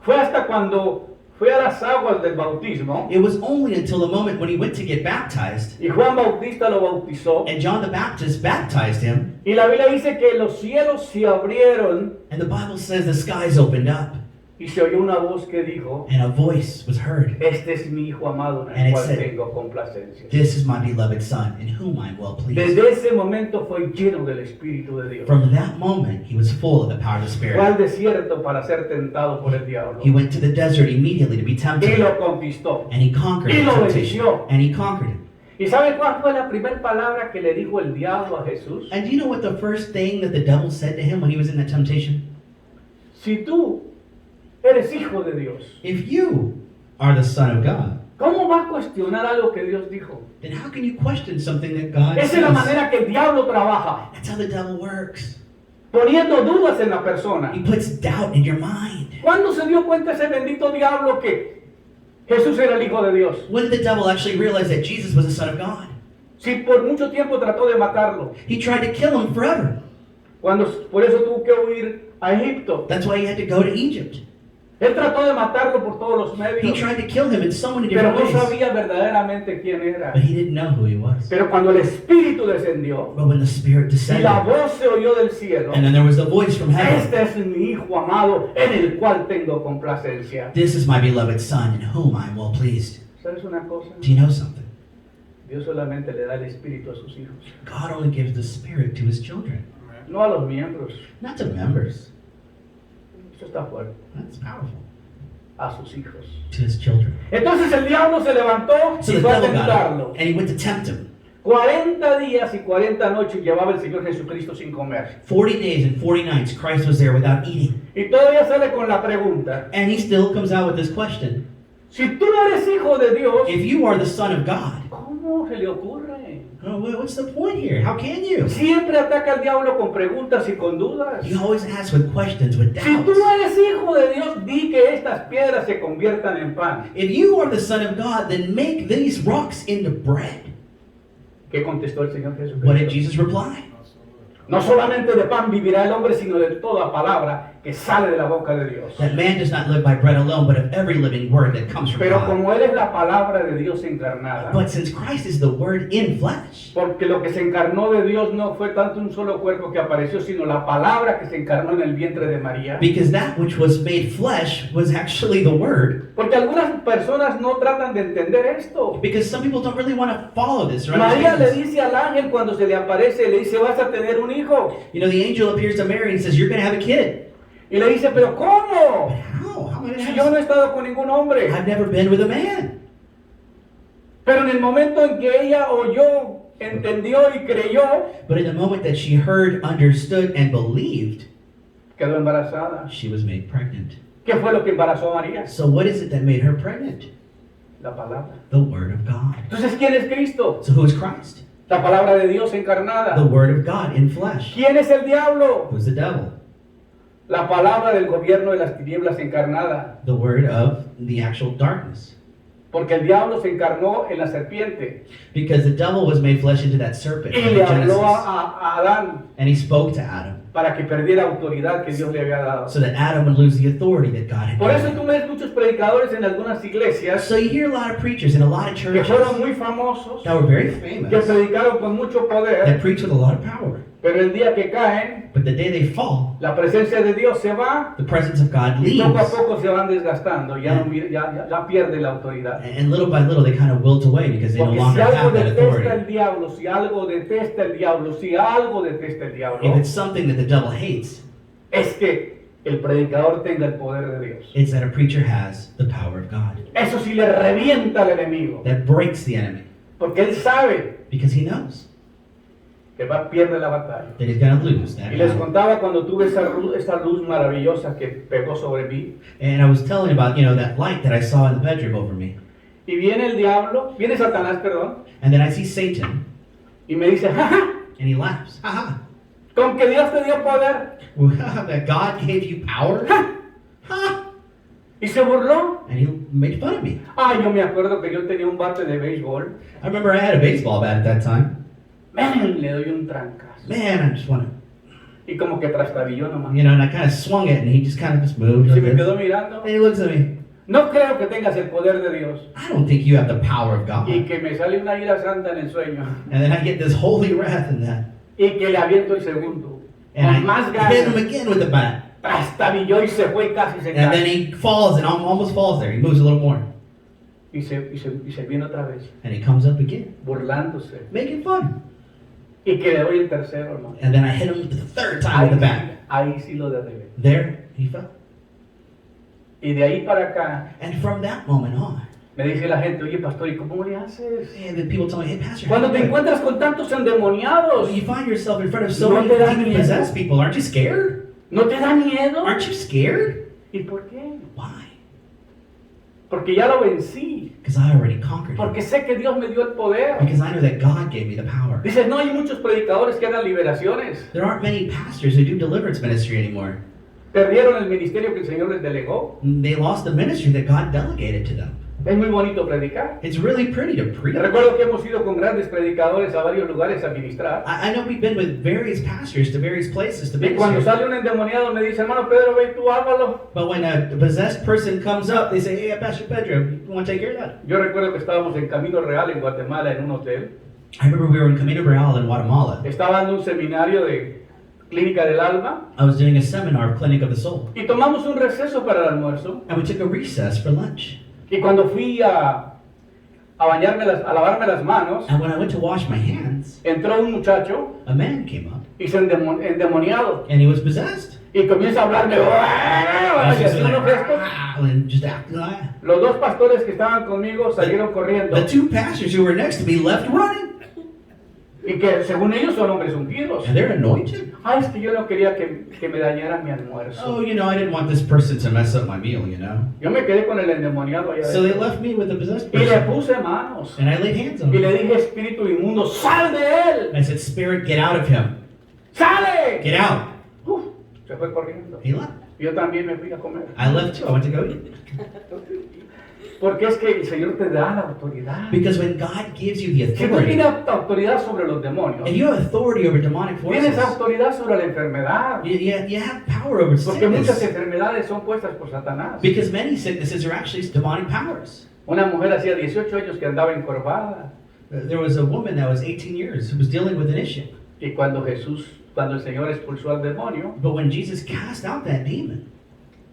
Fue hasta cuando fue a las aguas del bautismo It was only until the moment when he went to get baptized, y Juan Bautista lo bautizó. and John the Baptist baptized him, Y la Biblia dice que los cielos se abrieron and the Bible says the skies opened up, y se oyó una voz que dijo, and a voice was heard. este es mi hijo amado en And el it cual said, tengo complacencia. This is my beloved Son, in whom I am well pleased. Desde ese momento fue lleno del Espíritu de Dios. From that moment, he was full of the power of the Fue Spirit. al desierto para ser tentado por el diablo. He went to the desert immediately to be Y tempted, lo conquistó. and he conquered Y the lo temptation, venció. and he conquered it. ¿Y sabe cuál fue la primera palabra que le dijo el diablo a Jesús? And do you know what the first thing that the devil said to him when he was in that temptation? Si tú eres hijo de Dios, If you are the Son of God, ¿cómo va a cuestionar algo que Dios dijo? then how can you question something that God Esa es la says? manera que el diablo trabaja, That's how the devil works. poniendo dudas en la persona. He puts doubt in your mind. ¿Cuándo se dio cuenta ese bendito diablo que Jesús era el Hijo de Dios? When did the devil actually realize that Jesus was the Son of God? Si por mucho tiempo trató de matarlo, He tried to kill him forever. por eso tuvo que huir a Egipto. That's why he had to go to Egypt. Él trató de matarlo por todos los He medios, tried to kill him in so many pero different no ways. sabía verdaderamente quién era. But he didn't know who he was. Pero cuando el Espíritu descendió But when the Spirit y descended, la voz se oyó del cielo, and then there was the voice from heaven, este es mi Hijo amado en el cual tengo complacencia. This is my beloved Son, in whom I am well pleased. ¿Sabes una cosa? Do you know something? Dios solamente le da el Espíritu a sus hijos, God only gives the Spirit to his children, no a los miembros. not to members. Eso está fuerte. That's powerful. A sus hijos. To his children. Entonces el diablo se levantó So y the fue a devil got tentarlo. up, and he went to tempt him. 40 días y 40 noches llevaba el Señor Jesucristo sin comer. 40 days and 40 nights, Christ was there without eating. Y todavía sale con la pregunta, And he still comes out with this question. si tú eres hijo de Dios, If you are the Son of God, ¿cómo se le ocurre? what's the point here? How can you? Siempre ataca al diablo con preguntas y con dudas. He always asks with questions, with Si tú doubts. eres hijo de Dios, di que estas piedras se conviertan en pan. If you are the Son of God, then make these rocks into bread. ¿Qué contestó el Señor What did Jesucristo? Jesus reply? No solamente de pan vivirá el hombre, sino de toda palabra que sale de la boca de Dios. That man does not live by bread alone, but of every living word that comes from Pero God. como Él es la palabra de Dios encarnada, But since Christ is the Word in flesh, porque lo que se encarnó de Dios no fue tanto un solo cuerpo que apareció, sino la palabra que se encarnó en el vientre de María. because that which was made flesh was actually the Word. Porque algunas personas no tratan de entender esto. Because some people don't really want to follow this or María understand le this. dice al ángel cuando se le aparece, le dice, vas a tener un hijo. You know, the angel appears to Mary and says, you're going to have a kid. Y le dice, pero ¿cómo? But how? How am I going to Si have yo no a he estado con ningún hombre. I've never been with a man. Pero en el momento en que ella oyó, entendió y creyó, But in the moment that she heard, understood, and believed, quedó embarazada. she was made pregnant. ¿Qué fue lo que embarazó a María? So what is it that made her pregnant? La palabra. The Word of God. Entonces, ¿quién es Cristo? So who is Christ? La palabra de Dios The encarnada. Word of God in flesh. ¿Quién es el diablo? Who's the devil? La palabra del gobierno de las tinieblas encarnada. The word of the actual darkness. Porque el diablo se encarnó en la serpiente Because the devil was made flesh into that serpent y in le Genesis. habló a Adán And he spoke to Adam para que perdiera autoridad que Dios le había dado. so that Adam would lose the authority that God had Por eso given tú him. ves muchos predicadores en algunas iglesias So you hear a lot of preachers in a lot of que churches fueron muy famosos, that were very que famous, predicaron con mucho that poder, preach with a lot of power. pero el día que caen, But the day they fall, la presencia de Dios se va the presence of God y poco a leaves. poco se van desgastando, ya pierde la autoridad. And little by little they kind of wilt away because they no Porque si longer algo have that detesta authority. el diablo, si algo detesta el diablo, si algo detesta el If diablo, it's something that the devil hates, es que el predicador tenga el poder de Dios. it's that a preacher has the power of God. Eso sí le revienta al enemigo, That breaks the enemy porque él sabe because he knows que pierde la batalla. that he's going to lose that Y les battle. contaba cuando tuve esa luz maravillosa que pegó sobre mí. And I was telling about, that light that I saw in the bedroom over me. Y viene Satanás, perdón, And then I see Satan, y me dice, ¡ja, ja! and he laughs. Ha ha. Con que Dios te dio poder. That God gave you power? ¡Ja! Ha. Y se burló. And he made fun of me. Yo me acuerdo que yo tenía un bate de béisbol. I remember I had a baseball bat at that time. ¡Men! Le doy un trancazo. Man, I just want to, Y como que trastabilló nomás. and I kind of swung it, and he just kind of just moved. Y se Like me this. quedó mirando. And he looks at me. No creo que tengas el poder de Dios. I don't think you have the power of God. Y que me sale una ira santa en el sueño. And then I get this holy wrath in that. Y que le aviento el segundo. And Con más I hit him ganas. again with the bat. Trastabilló y se fue y casi se And then cae. he falls and almost falls there. He moves a little more. Y se viene otra vez. And he comes up again, Burlándose. making fun. Y que le doy el tercero, hermano. And then I hit him the third time with the bat. Ahí sí lo derribé. There, he fell. Y de ahí para acá And from that moment on, me dice la gente, oye pastor, ¿y cómo le haces? and then people tell me, hey, Pastor, Cuando how te do you do it? encuentras con tantos endemoniados, When you find yourself in front of so No many te da demon-possessed miedo. people, aren't you scared? ¿no te da miedo? Aren't you scared? ¿Y por qué? Why? Porque ya lo vencí. Because I already conquered Porque him. sé que Dios me dio el poder. Because I know that God gave me the power. Dices, no hay muchos predicadores que hagan liberaciones. There aren't many pastors who do deliverance ministry anymore. Perdieron el ministerio que el Señor les delegó. They lost the ministry that God delegated to them. Es muy bonito predicar. It's really pretty to preach. Recuerdo que hemos ido con grandes predicadores a varios lugares a ministrar. I know we've been with various pastors to various places to Y cuando minister. sale un endemoniado me dice, hermano Pedro, ve tú hágalo. But when a possessed person comes up, they say, hey, Pastor Pedro, you want to take care of that? Yo recuerdo que estábamos en Camino Real en Guatemala en un hotel. I remember we were in Camino Real in Guatemala. Estaba dando un seminario de clínica del alma I was doing a seminar of Clinic of the Soul. y tomamos un receso para el almuerzo. And we took a recess for lunch. Y cuando fui a lavarme las manos, And when I went to wash my hands, entró un muchacho a man came up y se endemoniado and he was possessed. y comienza a hablarme. And Y he was así like, unos gestos. and just acting like that. Los dos pastores que estaban conmigo salieron corriendo The two pastors who were next to me left running. y que según ellos son hombres ungidos. And they're anointed. Es que yo no quería que me dañaran mi almuerzo. Oh, I didn't want this person to mess up my meal, Yo me quedé con el endemoniado allá So they adentro. left me with the possessed Y le person. puse manos And I laid hands on y him. le dije, espíritu inmundo, sal de él, And I said, Spirit, get out of him. sale. Get out. Uf, se fue corriendo. He left. Yo también me fui a comer. I left too. I went to go eat. Porque es que el Señor te da la autoridad. Because when God gives you the Si tú authority, tienes autoridad sobre los demonios, if you have authority over demonic tienes forces, autoridad sobre la enfermedad. you have power over Porque muchas sickness. enfermedades son puestas por Satanás. Because many sicknesses are actually demonic powers. Una mujer hacía 18 años que andaba encorvada. There was a woman that was 18 years who was dealing with an issue. Y cuando el Señor expulsó al demonio, But when Jesus cast out that demon,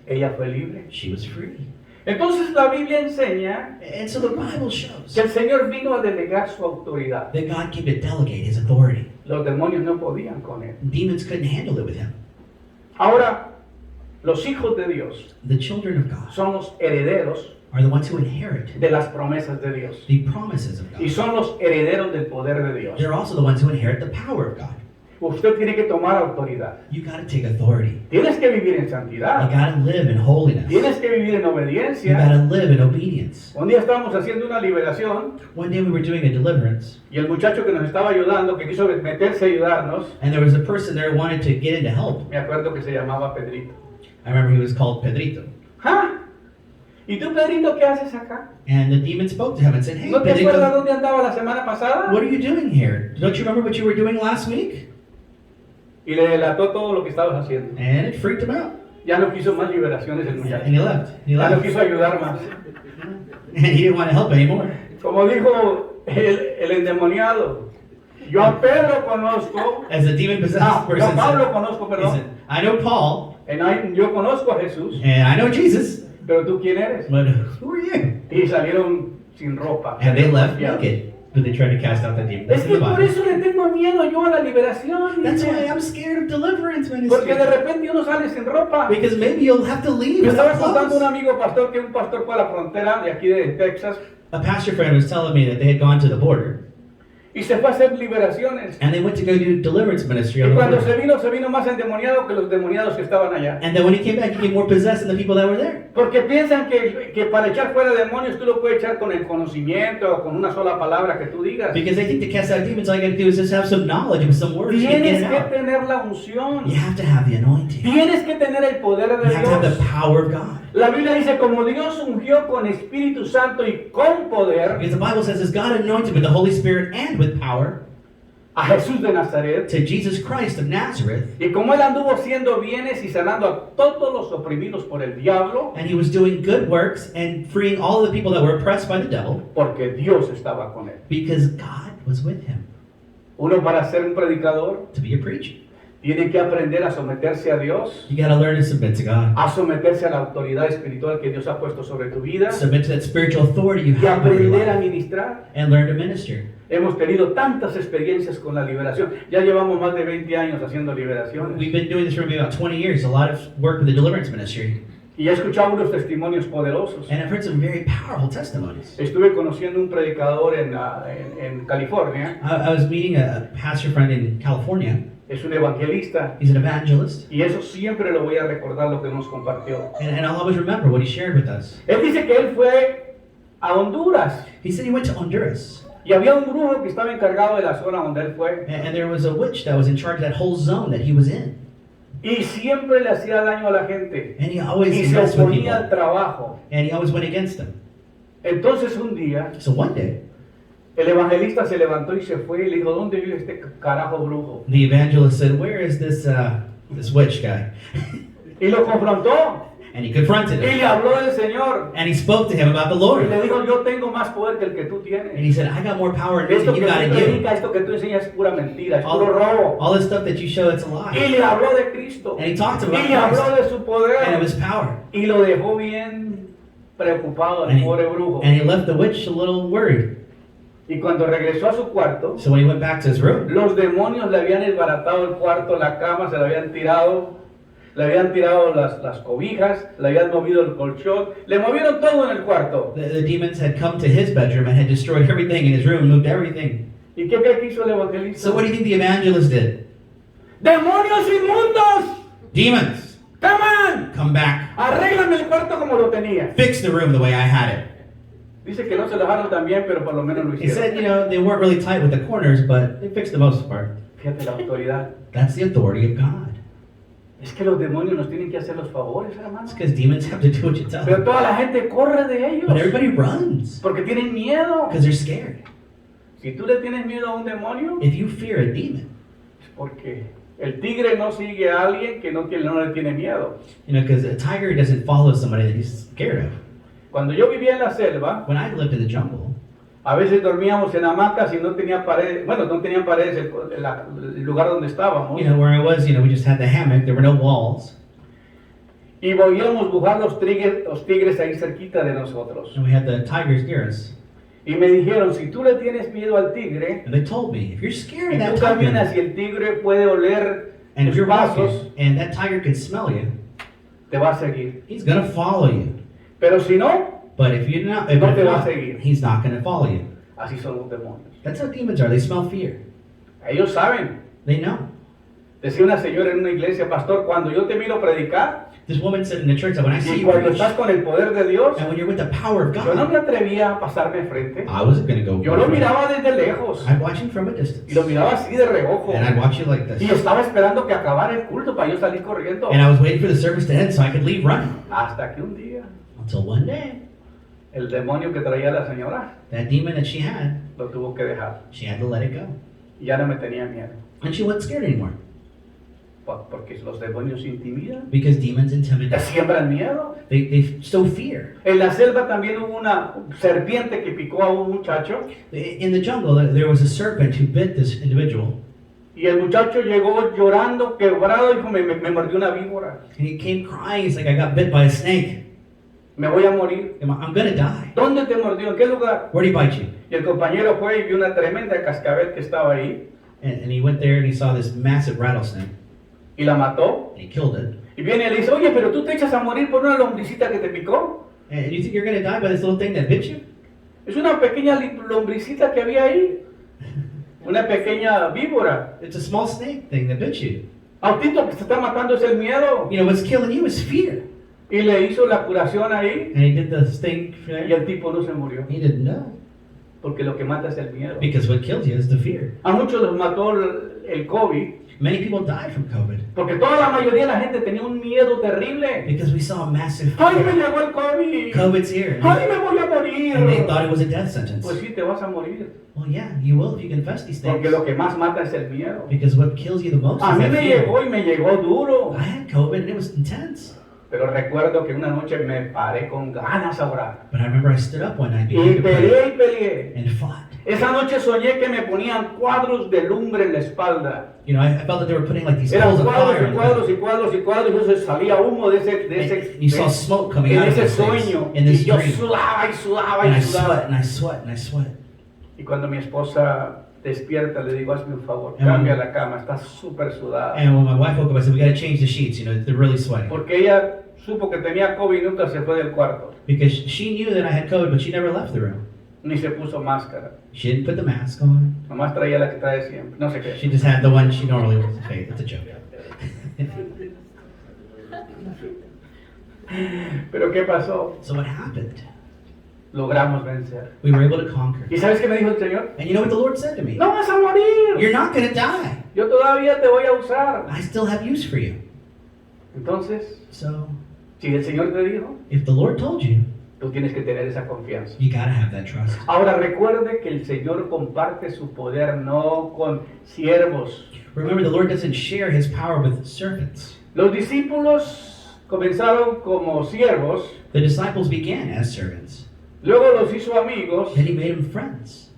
ella fue libre. she was free. Entonces la Biblia enseña And so the Bible shows que el Señor vino a delegar su autoridad. that God came to delegate his authority. Los demonios no podían con él. Demons couldn't handle it with him. Ahora, los hijos de Dios The children of God son los herederos are the ones who inherit de las promesas de Dios. the promises of Y God. son los herederos del poder de Dios. They're also the ones who inherit the power of God. Usted tiene que tomar autoridad. You got to take authority. Tienes que vivir en You santidad. got to live in holiness. You Tienes que vivir en got obediencia. to live in obedience. Un día estábamos haciendo una liberación One day we were doing a deliverance, y el muchacho que nos estaba ayudando, que quiso meterse a ayudarnos, and there was a person there who wanted to get in to help. me acuerdo que se llamaba Pedrito. I remember he was called Pedrito. ¿Ah? ¿Y tú, Pedrito, qué haces acá? And the demon spoke to him and said, "Hey, ¿No te acuerdas Pedrito, dónde andaba la semana pasada? what are you doing here? Don't you remember what you were doing last week?" Y le delató todo lo que estabas haciendo. And it freaked him out. Ya no quiso más liberaciones el And muchacho. he left. He Ya no left. quiso ayudar más. And he didn't want to help anymore. Como dijo el endemoniado, yo a Pedro conozco, As the demon-possessed yo person a Pablo said, conozco, he perdón, said, "I know Paul, yo conozco a Jesús, and I know Jesus, pero tú quién eres. but who are you?" Y salieron sin ropa. And they left Ya. naked, but they tried to cast out that demon. Es That's in que the por Bible. eso le tengo miedo yo a la liberación. That's dice. why I'm scared of deliverance Porque de ministry. repente uno sale sin ropa. Because maybe you'll have to leave Me estaba without contando un clothes. amigo pastor que un pastor fue a la frontera de aquí de Texas A pastor friend was telling me that they had gone to the border y se fue a hacer liberaciones. and they went to go do deliverance ministry on Y the cuando border. se vino más endemoniado que los demoniados que estaban allá. And then when he came back, he came more possessed than the people that were there. Porque piensan que para echar fuera demonios tú lo puedes echar con el conocimiento o con una sola palabra que tú digas. Because they think to cast out demons, all you got to do is just have some knowledge and some words. You can Tienes get it que out. tener la unción. You have to have the anointing. You Tienes que tener el poder de have to have the Dios. power of God. La Biblia dice, como Dios ungió con Espíritu Santo y con poder Because the Bible says, as God anointed with the Holy Spirit and with power a Jesús de Nazaret, to Jesus Christ of Nazareth, y como Él anduvo haciendo bienes y sanando a todos los oprimidos por el diablo, and he was doing good works and freeing all of the people that were oppressed by the devil, porque Dios estaba con Él. because God was with him. Uno para ser un predicador To be a preacher, tiene que aprender a someterse a Dios, you got to learn to submit to God. a someterse a la autoridad espiritual que Dios ha puesto sobre tu vida Submit to that spiritual authority you y have over your aprender a life, ministrar. and learn to minister. Hemos tenido tantas experiencias con la liberación. Ya llevamos más de 20 años haciendo liberaciones. We've been doing this for maybe about 20 years, a lot of work with the deliverance ministry. Y he escuchado unos testimonios poderosos. And I've heard some very powerful testimonies. Estuve conociendo un predicador en California. I was meeting a pastor friend in California. Es un evangelista. He's an evangelist. Y eso siempre lo voy a recordar lo que nos compartió. And I'll always remember what he shared with us. Él dice que él fue a Honduras. He said he went to Honduras. Y había un brujo que estaba encargado de la zona donde él fue. And there was a witch that was in charge of that whole zone that he was in. Y siempre le hacía daño a la gente. And he Y always se messed with oponía al people. trabajo. And he always went against them. Entonces un día, So one day, el evangelista se levantó y se fue y le dijo, ¿dónde vive este carajo brujo? the evangelist said, "Where is this witch guy?" Y lo confrontó. And he confronted Y him. le habló del Señor. And he spoke to him about the Y Lord. le dijo, yo tengo más poder que el que tú And tienes. he said, "I got more power in me Esto than que you got tú in you. predicas, esto que tú enseñas es pura mentira, es All, puro robo. all this stuff that you show, it's a Y lie." le habló de Cristo. And he talked Y about le habló Christ de su and of poder. his power. Y lo dejó bien preocupado And al he, pobre brujo. and he left the witch a little worried. Y cuando regresó a su cuarto, So when he went back to his room, los demonios le habían desbaratado el cuarto, la cama, se le habían tirado las cobijas, le habían movido el colchón, le movieron todo en el cuarto. the demons had come to his bedroom and had destroyed everything in his room, moved everything. ¿Y qué cree que hizo el evangelista? So what do you think the evangelist did? ¡Demonios inmundos! Demons, ¡Come on! come back. Arréglame el cuarto como lo tenía. Fix the room the way I had it. Dice que no se lo dejaron tan bien, pero por lo menos lo He said, hicieron. they weren't really tight with the corners, but they fixed the most part. Fíjate la autoridad. That's the authority of God. Es que los demonios nos tienen que hacer los favores, It's hermanos. because demons have to do what you tell Pero them. toda la gente corre de ellos. But everybody runs Porque tienen miedo. because they're scared. Si tú le tienes miedo a un demonio, If you fear a demon, es porque el tigre no sigue a alguien que no le tiene miedo. because a tiger doesn't follow somebody that he's scared of. Cuando yo vivía en la selva, When I lived in the jungle, a veces dormíamos en hamacas y no tenía paredes, bueno, no tenían paredes el lugar donde estábamos. where I was, we just had the hammock. There were no walls. Y veíamos bujar los tigres ahí cerquita de nosotros. And we had the tigers near us. Y me dijeron, si tú le tienes miedo al tigre, And they told me, if you're scared y of that tú caminas tiger, y el tigre puede oler and if tus you're pasos, walking, and that tiger can smell you, te va a seguir. he's going to follow you. Pero si no, But if you're not, if No te you're va a not, seguir. he's not going to follow you. así son los demonios. That's how demons are. They smell fear. Ellos saben. They know. Decía una señora en una iglesia, pastor, cuando yo te miro predicar, This woman said in the church that when I see y you cuando preach, estás con el poder de Dios, and when you're with the power of yo no God, me atrevía a pasarme frente. I wasn't going to go. Yo lo miraba desde lejos. I'd watch him from a distance. Y lo miraba así de reojo. And I'd watch you like Y this. estaba esperando que acabara el culto para yo salir corriendo. And I was waiting for the service to end so I could leave running. Hasta que un día, Until one day, el demonio que traía la señora that demon that she had, lo tuvo que dejar. she had to let it go. Y ya no me tenía miedo. And she wasn't scared anymore. Porque los demonios intimidan. Because demons Te intimidate. siembran miedo. They sow fear. En la selva también hubo una serpiente que picó a un muchacho. In the jungle, there was a serpent who bit this individual. Y el muchacho llegó llorando, quebrado, y dijo, me mordió una víbora. And he came crying. He's like, I got bit by a snake. Me voy a morir. I'm going to die. ¿Dónde te mordió? ¿En qué lugar? Where did he bite you? Y el compañero fue y vio una tremenda cascabel que estaba ahí. And he went there and he saw this massive rattlesnake. Y la mató. And he killed it. Y viene y le dice, oye, pero tú te echas a morir por una lombricita que te picó. And you think you're going to die by this little thing that bit you? Es una pequeña lombricita que había ahí. Una pequeña víbora. It's a small snake thing that bit you. Autito, que se está matando es el miedo. You know, what's killing you is fear. Y le hizo la curación ahí. And he did the sting Y there. el tipo no se murió. He didn't know. Porque lo que mata es el miedo. Because what kills you is the fear. A muchos los mató el COVID. Many people died from COVID. Porque toda la mayoría de la gente tenía un miedo terrible. Because we saw a massive ¡Ay, me fear. llegó el COVID! COVID's here. ¡Ay, me voy a morir! And they thought it was a death sentence. Pues sí, te vas a morir. Well, yeah, you will if you confess these things. Porque lo que más mata es el miedo. Because what kills you the most A is mí that me fear. llegó y me llegó duro. I had COVID and it was intense. Pero recuerdo que una noche me paré con ganas a orar. But I remember I stood up one night Y began to pray peleé y peleé. and fought. Esa noche soñé que me ponían cuadros de lumbre en la espalda. You know, I felt that they were putting like these Eran coals of cuadros fire y on cuadros the y cuadros y cuadros. Y entonces salía humo de ese and you saw smoke coming en out of ese those things sueño. in Y this yo dream. sudaba y sudaba And I y sudaba. sweat and I sweat and I sweat. Y cuando mi esposa despierta, le digo, hazme un favor, And cambia when- la cama, está súper sudada. And when my wife woke up, I said, we got to change the sheets. You know, they're really sweating. Porque ella supo que tenía COVID y nunca se fue del cuarto. Because she knew that I had COVID, but she never left the room. Ni se puso máscara. She didn't put the mask on. Nomás traía la que trae siempre. No sé qué. She just had the one she normally wears. Okay, it's a joke. Pero ¿qué pasó? So what happened? Logramos vencer. We were able to conquer. ¿Y sabes qué me dijo el Señor? And you know what the Lord said to me? No vas a morir. You're not going to die. Yo todavía te voy a usar. I still have use for you. Entonces, So si el Señor te dijo, if the Lord told you, tú tienes que tener esa confianza. you got to have that trust. Ahora recuerde que el Señor comparte su poder no con siervos. Remember, the Lord doesn't share his power with servants. Los discípulos comenzaron como siervos, The disciples began as servants. luego los hizo amigos Then he made them friends.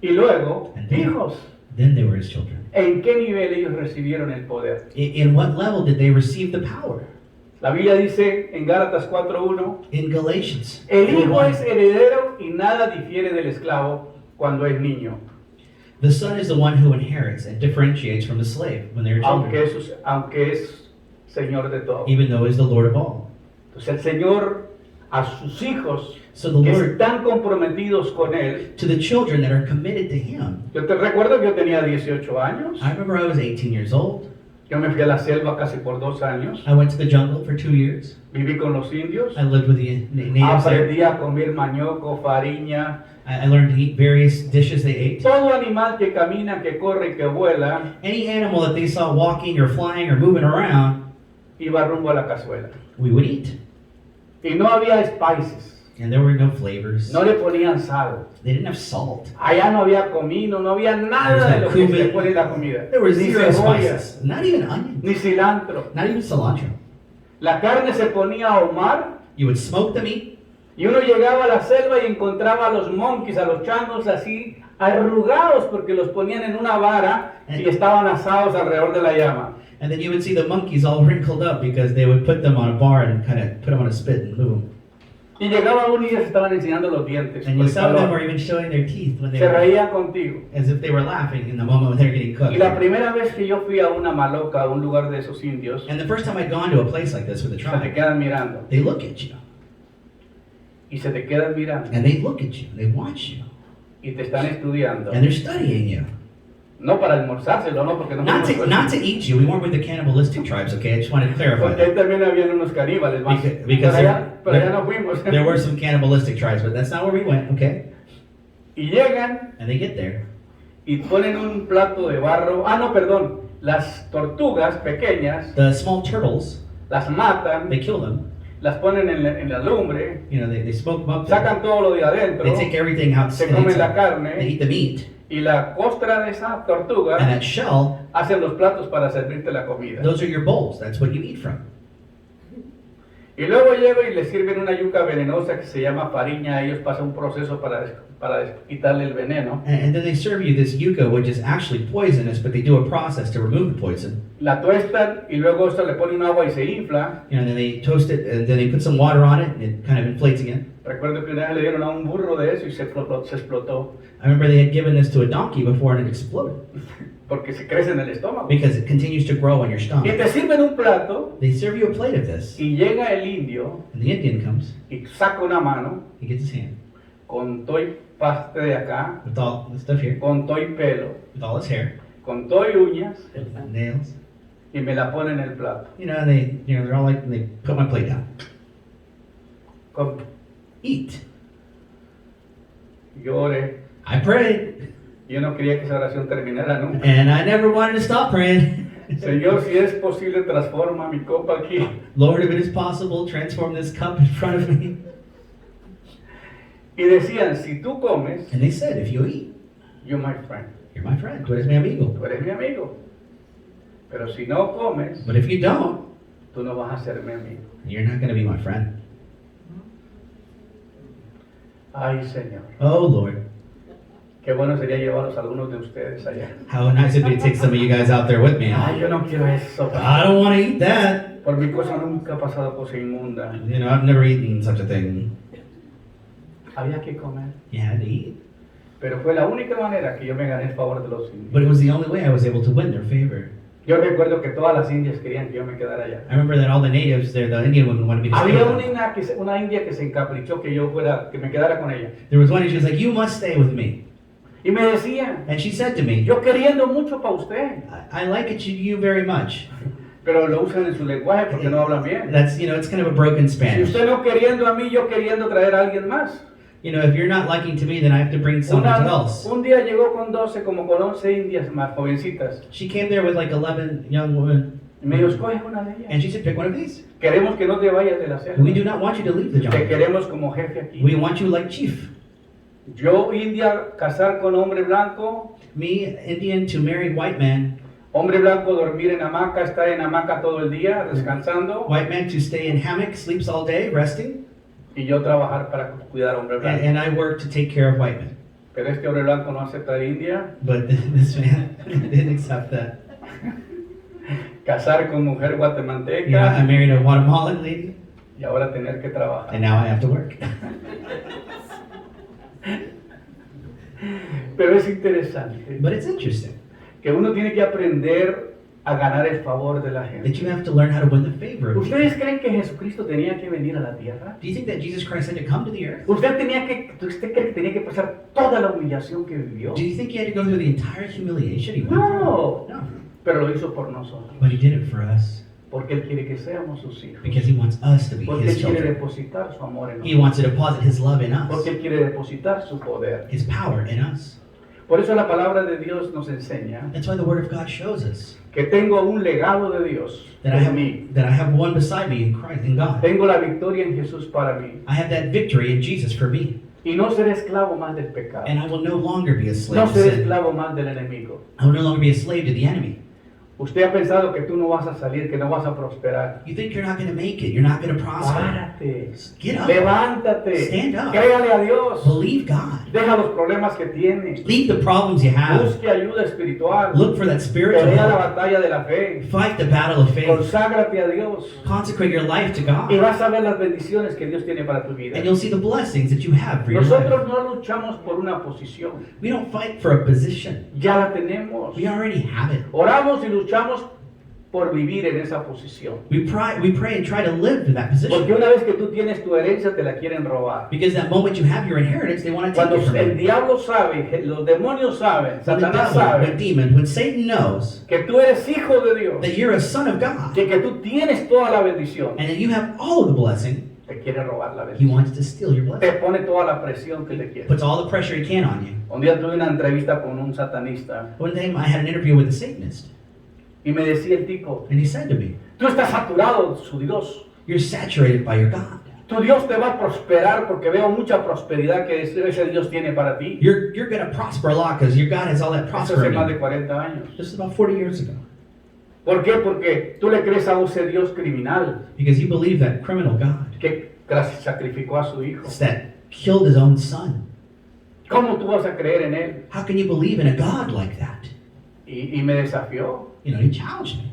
y luego And then- hijos. Then they were his children. ¿En qué nivel ellos recibieron el poder? In what level did they receive the power? La Biblia dice en Gálatas 4:1, In Galatians. el hijo 4:1, es heredero y nada difiere del esclavo cuando es niño, the son is the one who inherits and differentiates from the slave when they're children, aunque es Señor de todo. even though he's the Lord of all. Entonces el Señor a sus hijos So the que Lord, están comprometidos con Él. to the children that are committed to him. Yo te recuerdo que yo tenía 18 años. I remember I was 18 years old. Yo me fui a la selva casi por 2 años. I went to the jungle for 2 years. Viví con los indios. I lived with the natives there. Aprendí a comer mañoco, fariña. I learned to eat various dishes they ate. Todo animal que camina, que corre y que vuela, Any animal that they saw walking or flying or moving around, iba rumbo a la cazuela. we would eat. Y no había spices. And there were no flavors. No le ponían sal. They didn't have salt. Allá no había comino, no había nada de lo que se pone en la comida. There were Ni zero cebolla, spices. Not even onions. ni cilantro. Not even cilantro. La carne se ponía a ahumar. You would smoke the meat, Y uno llegaba a la selva y encontraba a los monkeys, a los changos así arrugados porque los ponían en una vara y estaban asados alrededor de la llama. And then you would see the monkeys all wrinkled up because they would put them on a bar and kind of put them on a spit and move them. Y llegaba uno y ellos estaban enseñando los dientes. And por el some of them calor. were even showing their teeth when they Se were, reían contigo. as if they were laughing in the moment when they were getting cooked. Y la primera vez que yo fui a una maloca, a un lugar de esos indios, And the first time I'd gone to a place like this with a se te tribe, quedan mirando. they look at you. Y se te quedan mirando. And they look at you. They watch you. Y te están estudiando. And they're studying you. No para almorzárselo, no, porque no Not to eat you. We weren't with the cannibalistic tribes, okay? I just wanted to clarify Porque that. ahí también habían unos caníbales más. Because pero allá no fuimos. there were some cannibalistic tribes, but that's not where we went, okay? Y llegan And they get there. y ponen un plato de barro. Ah, no, perdón. Las tortugas pequeñas The small turtles, las matan, they kill them. las ponen en la lumbre, You know, they smoke them up. sacan todo lo de adentro, They take everything out. se and comen la they carne eat the meat. y la costra de esa And tortuga that shell, hacen los platos para servirte la comida. those are your bowls. That's what you eat from. Y luego llega y le sirven una yuca venenosa que se llama fariña. Ellos pasan un proceso para quitarle el veneno. And then they serve you this yuca, which is actually poisonous, but they do a process to remove the poison. La tuestan y luego esto le ponen agua y se infla. You know, and then they toast it, and then they put some water on it, and it kind of inflates again. Recuerdo que una vez le dieron a un burro de eso y se explotó I remember they had given this to a donkey before, and it exploded porque se crece en el estómago. because it continues to grow on your Y stomach. te sirven un plato They serve you a plate of this, y llega el indio and the Indian comes. y saca una mano He gets his hand con toy parte de acá, with all the stuff here, con toy pelo, with all his hair, con toy uñas nails. y me la pone en el plato. You know, and they're all like, they put my plate down. Con- Eat. Yo oré. I prayed, Yo no quería que esa oración terminara nunca. and I never wanted to stop praying. Señor, si es posible, transforma mi copa aquí. Lord, if it is possible, transform this cup in front of me. Y decían, si tú comes, And they said, if you eat, you're my friend. you're my friend. Tú eres mi amigo. Tú eres mi amigo. Pero si no comes, But if you don't, tú no vas a ser mi amigo. you're not going to be my friend. Ay, Señor. Oh, Lord. Qué bueno sería llevarlos a algunos de ustedes allá. How nice it'd be to take some of you guys out there with me. Ay, yo no quiero eso. I don't want to eat that. Por mi cosa nunca ha pasado cosa inmunda. You know, I've never eaten such a thing. Había que comer. You had to eat. Pero fue la única manera que yo me gané el favor de los indios. But it was the only way I was able to win their favor. Yo recuerdo que todas las indias querían que yo me quedara allá. I remember that all the natives there, the Indian women, wanted me to stay Había with them. una india que se encaprichó que yo fuera, que me quedara con ella. There was one and she was like, you must stay with me. Y me decía, And she said to me, yo queriendo mucho para usted. I like it you very much. Pero lo usan en su lenguaje porque no hablan bien. That's, you know, it's kind of a broken Si Spanish. usted no queriendo a mí, yo queriendo traer a alguien más. You know, if you're not liking to me, then I have to bring someone else. Un día llegó con 12, como con 11 indias más jovencitas. She came there with like 11 young women, Y me dijo, escoge una de ellas. and she said, pick one of these. Queremos que no te vayas de la selva. We do not want you to leave the Te jungle. queremos como jefe aquí. We want you like chief. Yo, india, casar con hombre blanco. Me, Indian, to marry white man. Hombre blanco, dormir en hamaca, estar en hamaca todo el día, descansando. White man to stay in hammock, sleeps all day, resting. Y yo trabajar para cuidar a hombre blanco. And I work to take care of white men. Pero este hombre blanco no acepta a India. But this man didn't accept that. Casar con mujer You know, I guatemalteca. married a Guatemalan lady, Y ahora tener que trabajar. and now I have to work. Pero es interesante But it's interesting que uno tiene que aprender a ganar el favor de la gente. that you have to learn how to win the favor of people. ¿Ustedes creen que Jesucristo tenía que venir a la tierra? Do you think that Jesus Christ had to come to the earth? ¿Usted cree que tenía que pasar toda la humillación que vivió? Do you think he had to go through the entire humiliation he went through? No, No. pero lo hizo por nosotros. But he did it for us Porque Él quiere que seamos sus hijos. because he wants us to be Porque his Él quiere children. depositar su amor en He nosotros. wants to deposit his love in us, Porque Él quiere depositar su poder. his power in us. Por eso la palabra de Dios nos enseña That's why the Word of God shows us que tengo un legado de Dios that I en have mí. one beside me in Christ, in God. Tengo la victoria en Jesús para mí. I have that victory in Jesus for me, Y no seré esclavo más del pecado. and I will no longer be a No slave to seré sin. esclavo más del enemigo. I will no longer be a slave to the enemy. Usted ha pensado que tú no vas a salir, que no vas a prosperar. You think you're not going to make it. You're not going to prosper. Párate, Get up. levántate, Stand up. créale a Dios, Believe God. deja los problemas que tienes, Leave the problems you have. busque ayuda espiritual, Look for that spiritual pelea la help. batalla de la fe, Fight the battle of faith. conságrate a Dios Consecrate your life to God. y vas a ver las bendiciones que Dios tiene para tu vida. And you'll see the blessings that you have for your life. Nosotros no luchamos por una posición, We don't fight for a position. ya la tenemos. We already have it. Oramos y luchamos por vivir en esa posición. We pray and try to live in that Porque position. una vez que tú tienes tu herencia, te la quieren robar. Because that moment you have your inheritance, they want to take Cuando it from el you. diablo sabe, los demonios saben, When the Satanás devil, when sabe demon, when Satan knows que tú eres hijo de Dios, that you're a son of God que tú tienes toda la bendición, and that you have all of the blessing, te quiere robar la he bendición. wants to steal your blessing. Te pone toda la presión que le quiere. Puts all the pressure he can on you. Un día tuve una entrevista con un satanista One day I had an interview with a Satanist, y me decía el tipo, and he said to me, tú estás saturado de su Dios. you're saturated by your God. Tu Dios te va a prosperar porque veo mucha prosperidad que ese Dios tiene para ti. You're going to prosper a lot because your God has all that Eso hace prosperity. más de 40 años. Just about 40 years ago. ¿Por qué? Porque tú le crees a ese Dios criminal Because you believe that criminal God que sacrificó a su hijo. that killed his own son. ¿Cómo tú vas a creer en él? How can you believe in a God like that? Y me desafió. You know, he challenged me.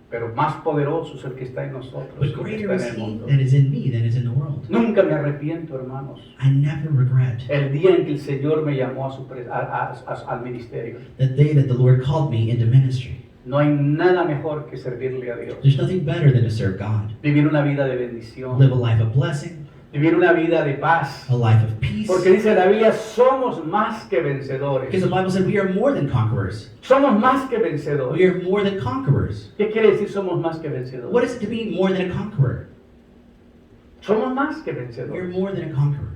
Pero más poderoso es el que está en nosotros, But el que greater está is en el he mundo. that is in me than is in the world. Nunca me arrepiento, hermanos. I never regret El día en que el Señor me llamó al ministerio. the day that the Lord called me into ministry. No hay nada mejor que servirle a Dios. There's nothing better than to serve God. Vivir una vida de bendición. Live a life of blessing, Vivir una vida de paz. a life of peace. Porque dice la Biblia, somos más que vencedores. Because the Bible said we are more than conquerors. Somos más que vencedores. We are more than conquerors. ¿Qué quiere decir somos más que What vencedores? is it to be more than a conqueror? Somos más que We are vencedores. more than a conqueror.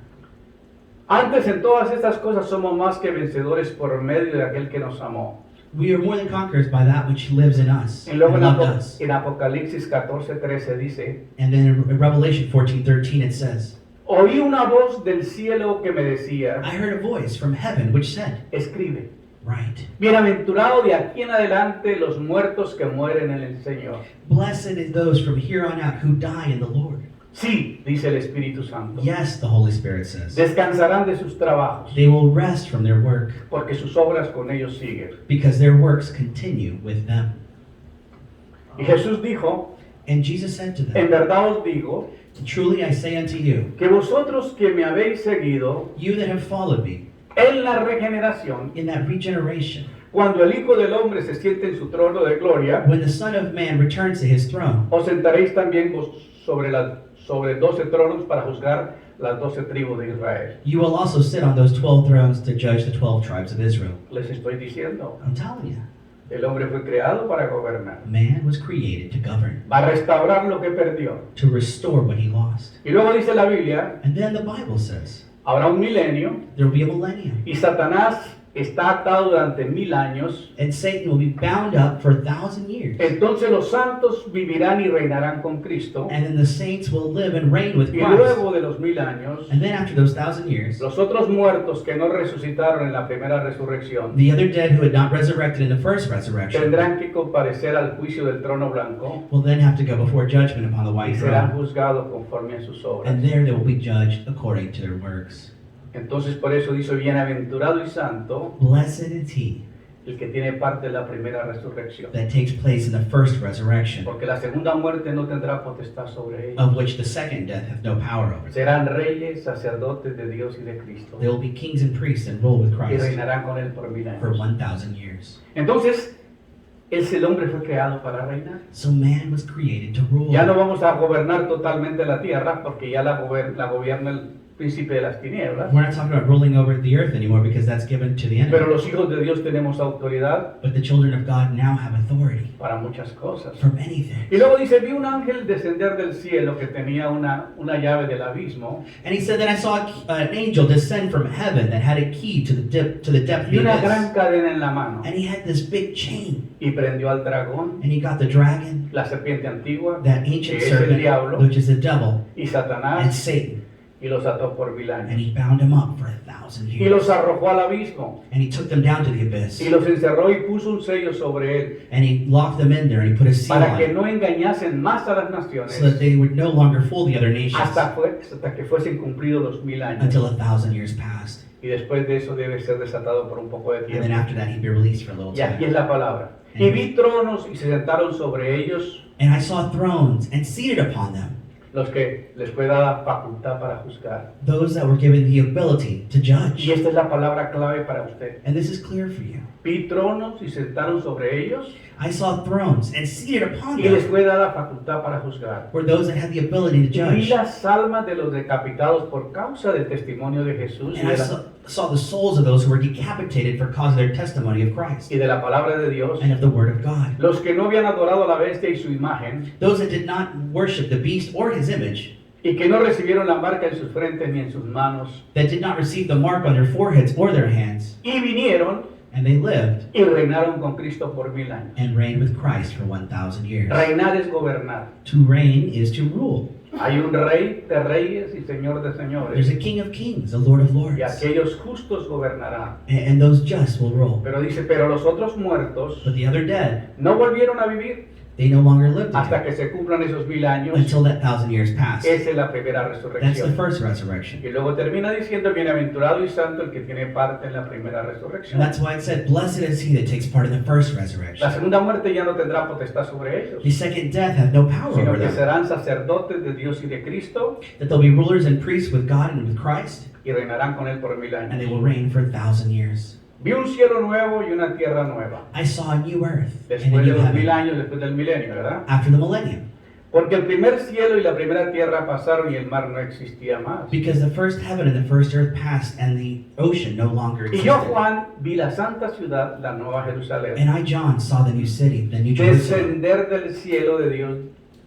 Antes en todas estas cosas somos más que vencedores por medio de aquel que nos amó. We are more than conquerors by that which lives in us Y luego and loved us. en Apocalipsis 14:13 dice, And then in Revelation 14:13 it says, oí una voz del cielo que me decía, I heard a voice from heaven which said, escribe, Write, bienaventurado de aquí en adelante los muertos que mueren en el Señor. blessed is those from here on out who die in the Lord. Sí, dice el Espíritu Santo. Yes, the Holy Spirit says. Descansarán de sus trabajos, They will rest from their work porque sus obras con ellos siguen. because their works continue with them. Y Jesús dijo, And Jesus said to en them, verdad os digo, Truly I say unto you, que vosotros que me habéis seguido you that have followed me en la regeneración, in that regeneration, cuando el Hijo del Hombre se siente en su trono de gloria, when the Son of Man returns to his throne, os sentaréis también sobre 12 tronos para juzgar las 12 tribus de Israel. you will also sit on those 12 thrones to judge the 12 tribes of Israel. Les estoy diciendo, I'm telling you, el hombre fue creado para gobernar. man was created to govern, Va a restaurar lo que perdió. to restore what he lost. Y luego dice la Biblia, And then the Bible says, habrá un milenio there will be a millennium, y Satanás está atado durante 1000 años. and Satan will be bound up for 1,000 years. Entonces los santos vivirán y reinarán con Cristo. And then the saints will live and reign with Y Christ. luego de los 1000 años, And then after those 1,000 years, los otros muertos que no resucitaron en la primera resurrección the other dead who had not resurrected in the first resurrection tendrán que comparecer al juicio del trono blanco will then have to go before judgment upon the y white serán throne. juzgados conforme a sus obras. And there they will be judged according to their works. Entonces por eso dice, bienaventurado y santo Blessed is he el que tiene parte de la primera resurrección. that takes place in the first resurrection, Porque la segunda muerte no tendrá potestad sobre ellos. of which the second death hath no power over. Serán reyes, sacerdotes de Dios y de Cristo. They will be kings and priests and rule with Y Christ reinarán con él por 1000 for años. 1,000 years. Entonces, el hombre fue creado para reinar. So man was created to rule. Ya no vamos a gobernar totalmente la tierra porque ya la gobierna el príncipe de las tinieblas. We're not talking about ruling over the earth anymore because that's given to the Pero enemy. los hijos de Dios tenemos autoridad But the children of God now have authority para muchas cosas. for many things. Y luego dice, vi un ángel descender del cielo que tenía una llave del abismo And he said, then I saw an angel descend from heaven that had a key to the depth of y the una abyss. gran cadena en la mano. And he had this big chain. Y prendió al dragón, And he got the dragon, la serpiente antigua, that que ancient es el serpent, diablo, which is the devil, y and Satanás, Satan. y los ató por 1000 and años. he bound them up for 1,000 Y los years. arrojó al abismo, And he took them down to the abyss. y los encerró y puso un sello sobre él, And he locked them in there and he put a seal para on que it no engañasen más a las naciones so that they would no longer fool the other nations hasta que fuesen cumplidos los 1000 años. until 1,000 years passed. Y después de eso debe ser desatado por un poco de And then tiempo. after that he'd be released for a little Y aquí time. es la palabra. Y vi tronos y se sentaron sobre ellos And I saw thrones and seated upon them, los que les fue dada facultad para juzgar. those that were given the ability to Y judge. esta es la palabra clave para usted. And this is clear for you. Vi tronos y se sentaron sobre ellos I saw thrones and seated upon y les them fue dada facultad para juzgar. were those that had the ability to Y vi judge. las almas de los decapitados por causa del testimonio de Jesús And I saw the souls of those who were decapitated for cause of their testimony of Christ y de la palabra de Dios. and of the word of God. Los que no habían adorado a la bestia y su imagen Those that did not worship the beast or his image, y que no recibieron la marca en sus frentes ni en sus manos. that did not receive the mark on their foreheads or their hands, Y vinieron and they lived y reinaron con Cristo por 1000 años. and reigned with Christ for 1,000 years. Reinar es gobernar. To reign is to rule. Hay un rey de reyes y señor de There's señores. a King of kings, a Lord of lords, Y aquellos justos gobernarán. and those just will rule. Pero dice, pero los otros muertos But the other dead, no volvieron a vivir they no longer lived hasta again que se cumplan esos 1000 años. until that 1,000 years passed. Esa es la primera That's the resurrección. first resurrection. Y luego termina diciendo, bienaventurado y santo el que tiene parte en la primera And resurrección. that's why it said, blessed is he that takes part in the first La resurrection. segunda muerte ya no tendrá potestad sobre ellos, The second death has no power sino over que them. serán sacerdotes de Dios y de Cristo That they'll be rulers and priests with God and with Christ, y reinarán con él por 1000 and they años. will reign for 1,000 years. Vi un cielo nuevo y una tierra nueva. I saw a new earth and a Después de new los 1000 heaven años, después del milenio, ¿verdad? after the millennium. Porque el primer cielo y la primera tierra pasaron y el mar no existía más. Because the first heaven and the first earth passed and the ocean no longer Y yo, existed. Juan, vi la santa ciudad, la nueva Jerusalén, And I, John, saw the new city, the new Jerusalem, descender del cielo de Dios,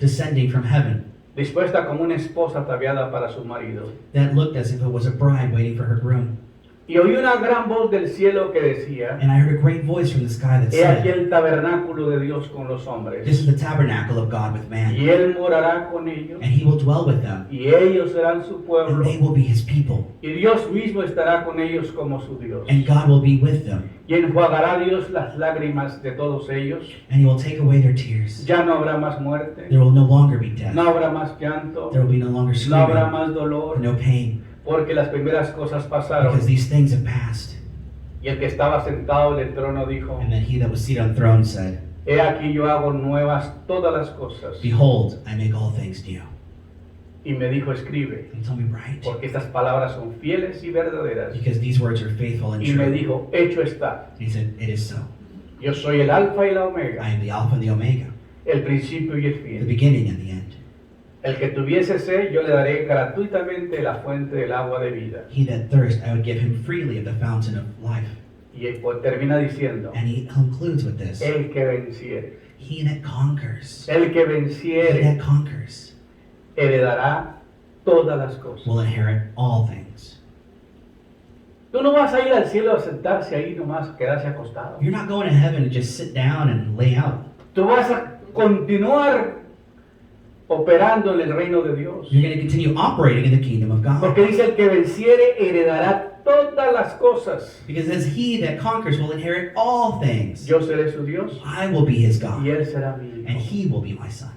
descending from heaven, dispuesta como una esposa ataviada para su marido. that looked as if it was a bride waiting for her groom. Y oí una gran voz del cielo que decía, And I heard a great voice from the sky that he aquí said, el tabernáculo de Dios con los this hombres, is the tabernacle of God with man, y él morará con ellos, and he will dwell with them, y ellos serán su and pueblo, they will be his people, y Dios mismo estará con ellos como su Dios. and God will be with them, Y enjuagará Dios las lágrimas de todos ellos. and he will take away their tears. Ya no habrá más muerte, There will no longer be death. no habrá más llanto, There will be no longer no habrá screaming, más dolor, no pain, porque las primeras cosas pasaron. because these things have passed. Y el que estaba sentado en el trono dijo, And then he that was seated on the throne said, he aquí yo hago nuevas todas las cosas. behold, I make all things new. Y me dijo, escribe, And he told me, right, porque estas palabras son fieles y verdaderas. because these words are faithful and Y me true. dijo, hecho está. And he said, it is so. Yo soy el alfa y la I omega, am the Alpha and the Omega, el principio y el the fin. beginning and the end. El que tuviese sed, yo le daré gratuitamente la fuente del agua de vida. He that thirst, I would give him freely of the fountain of life. Y pues termina diciendo, And he concludes with this, el que venciere. he that conquers, El que he venciere that conquers heredará todas las cosas. will inherit all things. Tú no vas a ir al cielo a sentarse ahí nomás, quedarse acostado. You're not going to heaven to just sit down and lay out. Tú vas a continuar operando en el reino de Dios. You're going to continue operating in the kingdom of God. Porque dice, el que venciere heredará todas las cosas. Because it says, he that conquers will inherit all things. Yo seré su Dios I will be his y God, él será mi and hijo. he will be my son.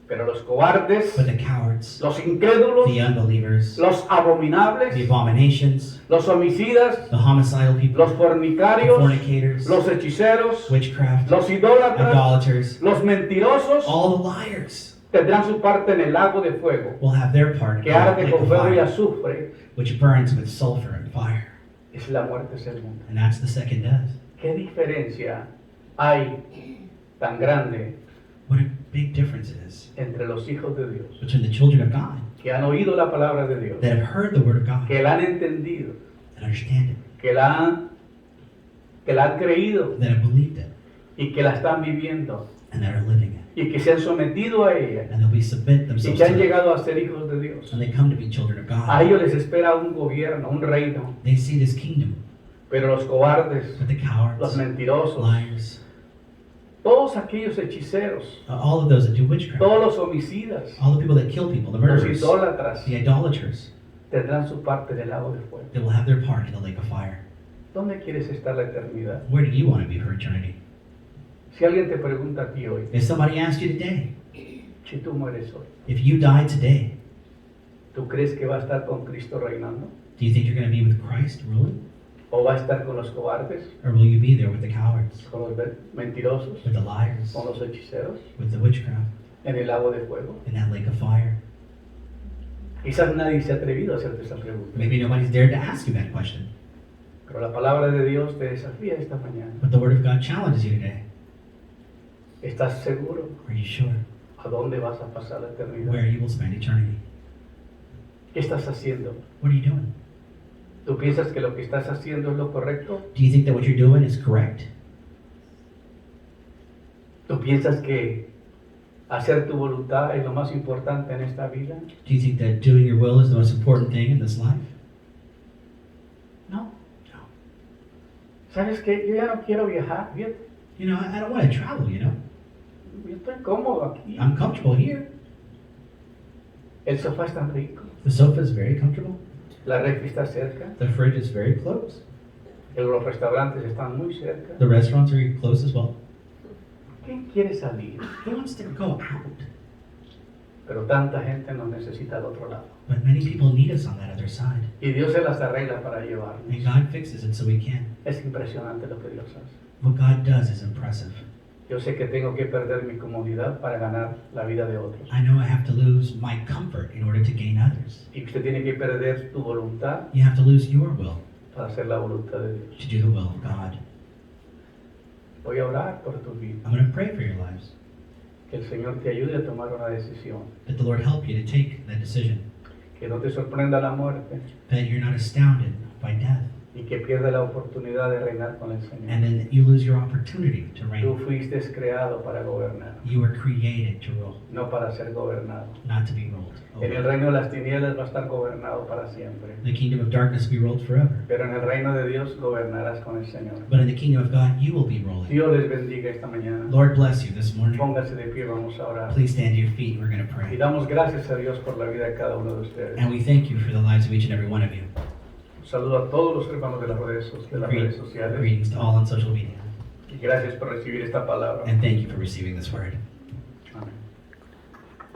Pero los cobardes, But the cowards, los incrédulos, the unbelievers, los abominables, the abominations, los homicidas, the homicidal people, los the fornicarios, fornicators, los hechiceros, witchcraft, los idólatras, idolaters, los mentirosos, all the liars tendrán su parte en el lago de fuego, will have their part in que the arde lake con of fuego y fire, azufre. which burns with sulfur and fire. Es la muerte segunda. And that's the second death. ¿Qué diferencia hay tan grande What a big difference it is entre los hijos de Dios, between the children of God que han oído la palabra de Dios, that have heard the word of God, que la han entendido, that understand it, que la han creído that have believed it, y que la están viviendo and that are living it, y que se han sometido a ella and they'll be submit y themselves que han to it, llegado a ser hijos de Dios? and they come to be children of A God. ellos les espera un gobierno, un reino, They see this kingdom, pero los cobardes, but the los cowards, mentirosos, liars, Todos aquellos hechiceros, all of those that do witchcraft, todos los homicidas, all the people that kill people, the los murderers, idólatras, the idolaters, tendrán su parte del lago de fuego. they will have their part in the lake of fire. ¿Dónde quieres estar la eternidad? Where do you want to be for eternity? Si alguien te pregunta a ti hoy, If somebody asked you today, si tú mueres hoy, if you died today, ¿tú crees que va a estar con Cristo reinando? do you think you're going to be with Christ ruling? ¿O va a estar con los cobardes, Or will you be there with the cowards, con los mentirosos, with the liars, con los hechiceros, with the witchcraft, en el lago de fuego? in that lake of fire? Quizás nadie se ha atrevido a hacerte esa pregunta, Maybe nobody's dared to ask you that question, pero la palabra de Dios te desafía esta mañana. but the Word of God challenges you today. ¿Estás seguro Are you sure a dónde vas a pasar la eternidad? where you will spend eternity? ¿Qué estás haciendo? What are you doing? ¿Tú piensas que lo que estás haciendo es lo correcto? Do you think that what you're doing is correct? ¿Tú piensas que hacer tu voluntad es lo más importante en esta vida? Do you think that doing your will is the most important thing in this life? No. ¿Sabes qué? Yo ya no quiero viajar. Fíjate, You know, I don't want to travel, you know. yo estoy cómodo aquí. I'm comfortable here. El sofá es tan rico. The sofa is very comfortable. La refri está cerca. The fridge is very close. Los restaurantes están muy cerca. The restaurants are close as well. ¿Quién quiere salir? Who wants to go out? Pero tanta gente nos necesita al otro lado. But many people need us on that other side. Y Dios se las arregla para And llevarnos. God fixes it so we can. Es impresionante lo que Dios hace. What God does is impressive. Yo sé que tengo que perder mi comodidad para ganar la vida de otros. I know I have to lose my comfort in order to gain others. Y usted tiene que perder tu voluntad You have to lose your will para hacer la voluntad de Dios. to do the will of God. Voy a orar por tu vida. I'm going to pray for your lives. Que el Señor te ayude a tomar una decisión. That the Lord help you to take that decision. Que no te sorprenda la muerte That you're not astounded by death. y que pierda la oportunidad de reinar con el Señor. And then you lose your opportunity to Tú reign. fuiste creado para gobernar, You were created to rule, no para ser gobernado. not to be ruled. En el over. reino de las tinieblas va a estar gobernado para siempre. The kingdom of darkness will be ruled forever. Pero en el reino de Dios gobernarás con el Señor. But in the kingdom of God, you will be ruling. Dios les bendiga esta mañana. Lord bless you this morning. Póngase de pie, vamos a orar. Please stand to your feet. We're going to Y pray. damos gracias a Dios por la vida de cada uno de ustedes. And we thank you for the lives of each and every one of you. Un saludo a todos los hermanos de las redes sociales. Greetings to all on social media. Y gracias por recibir esta palabra. And thank you for receiving this word.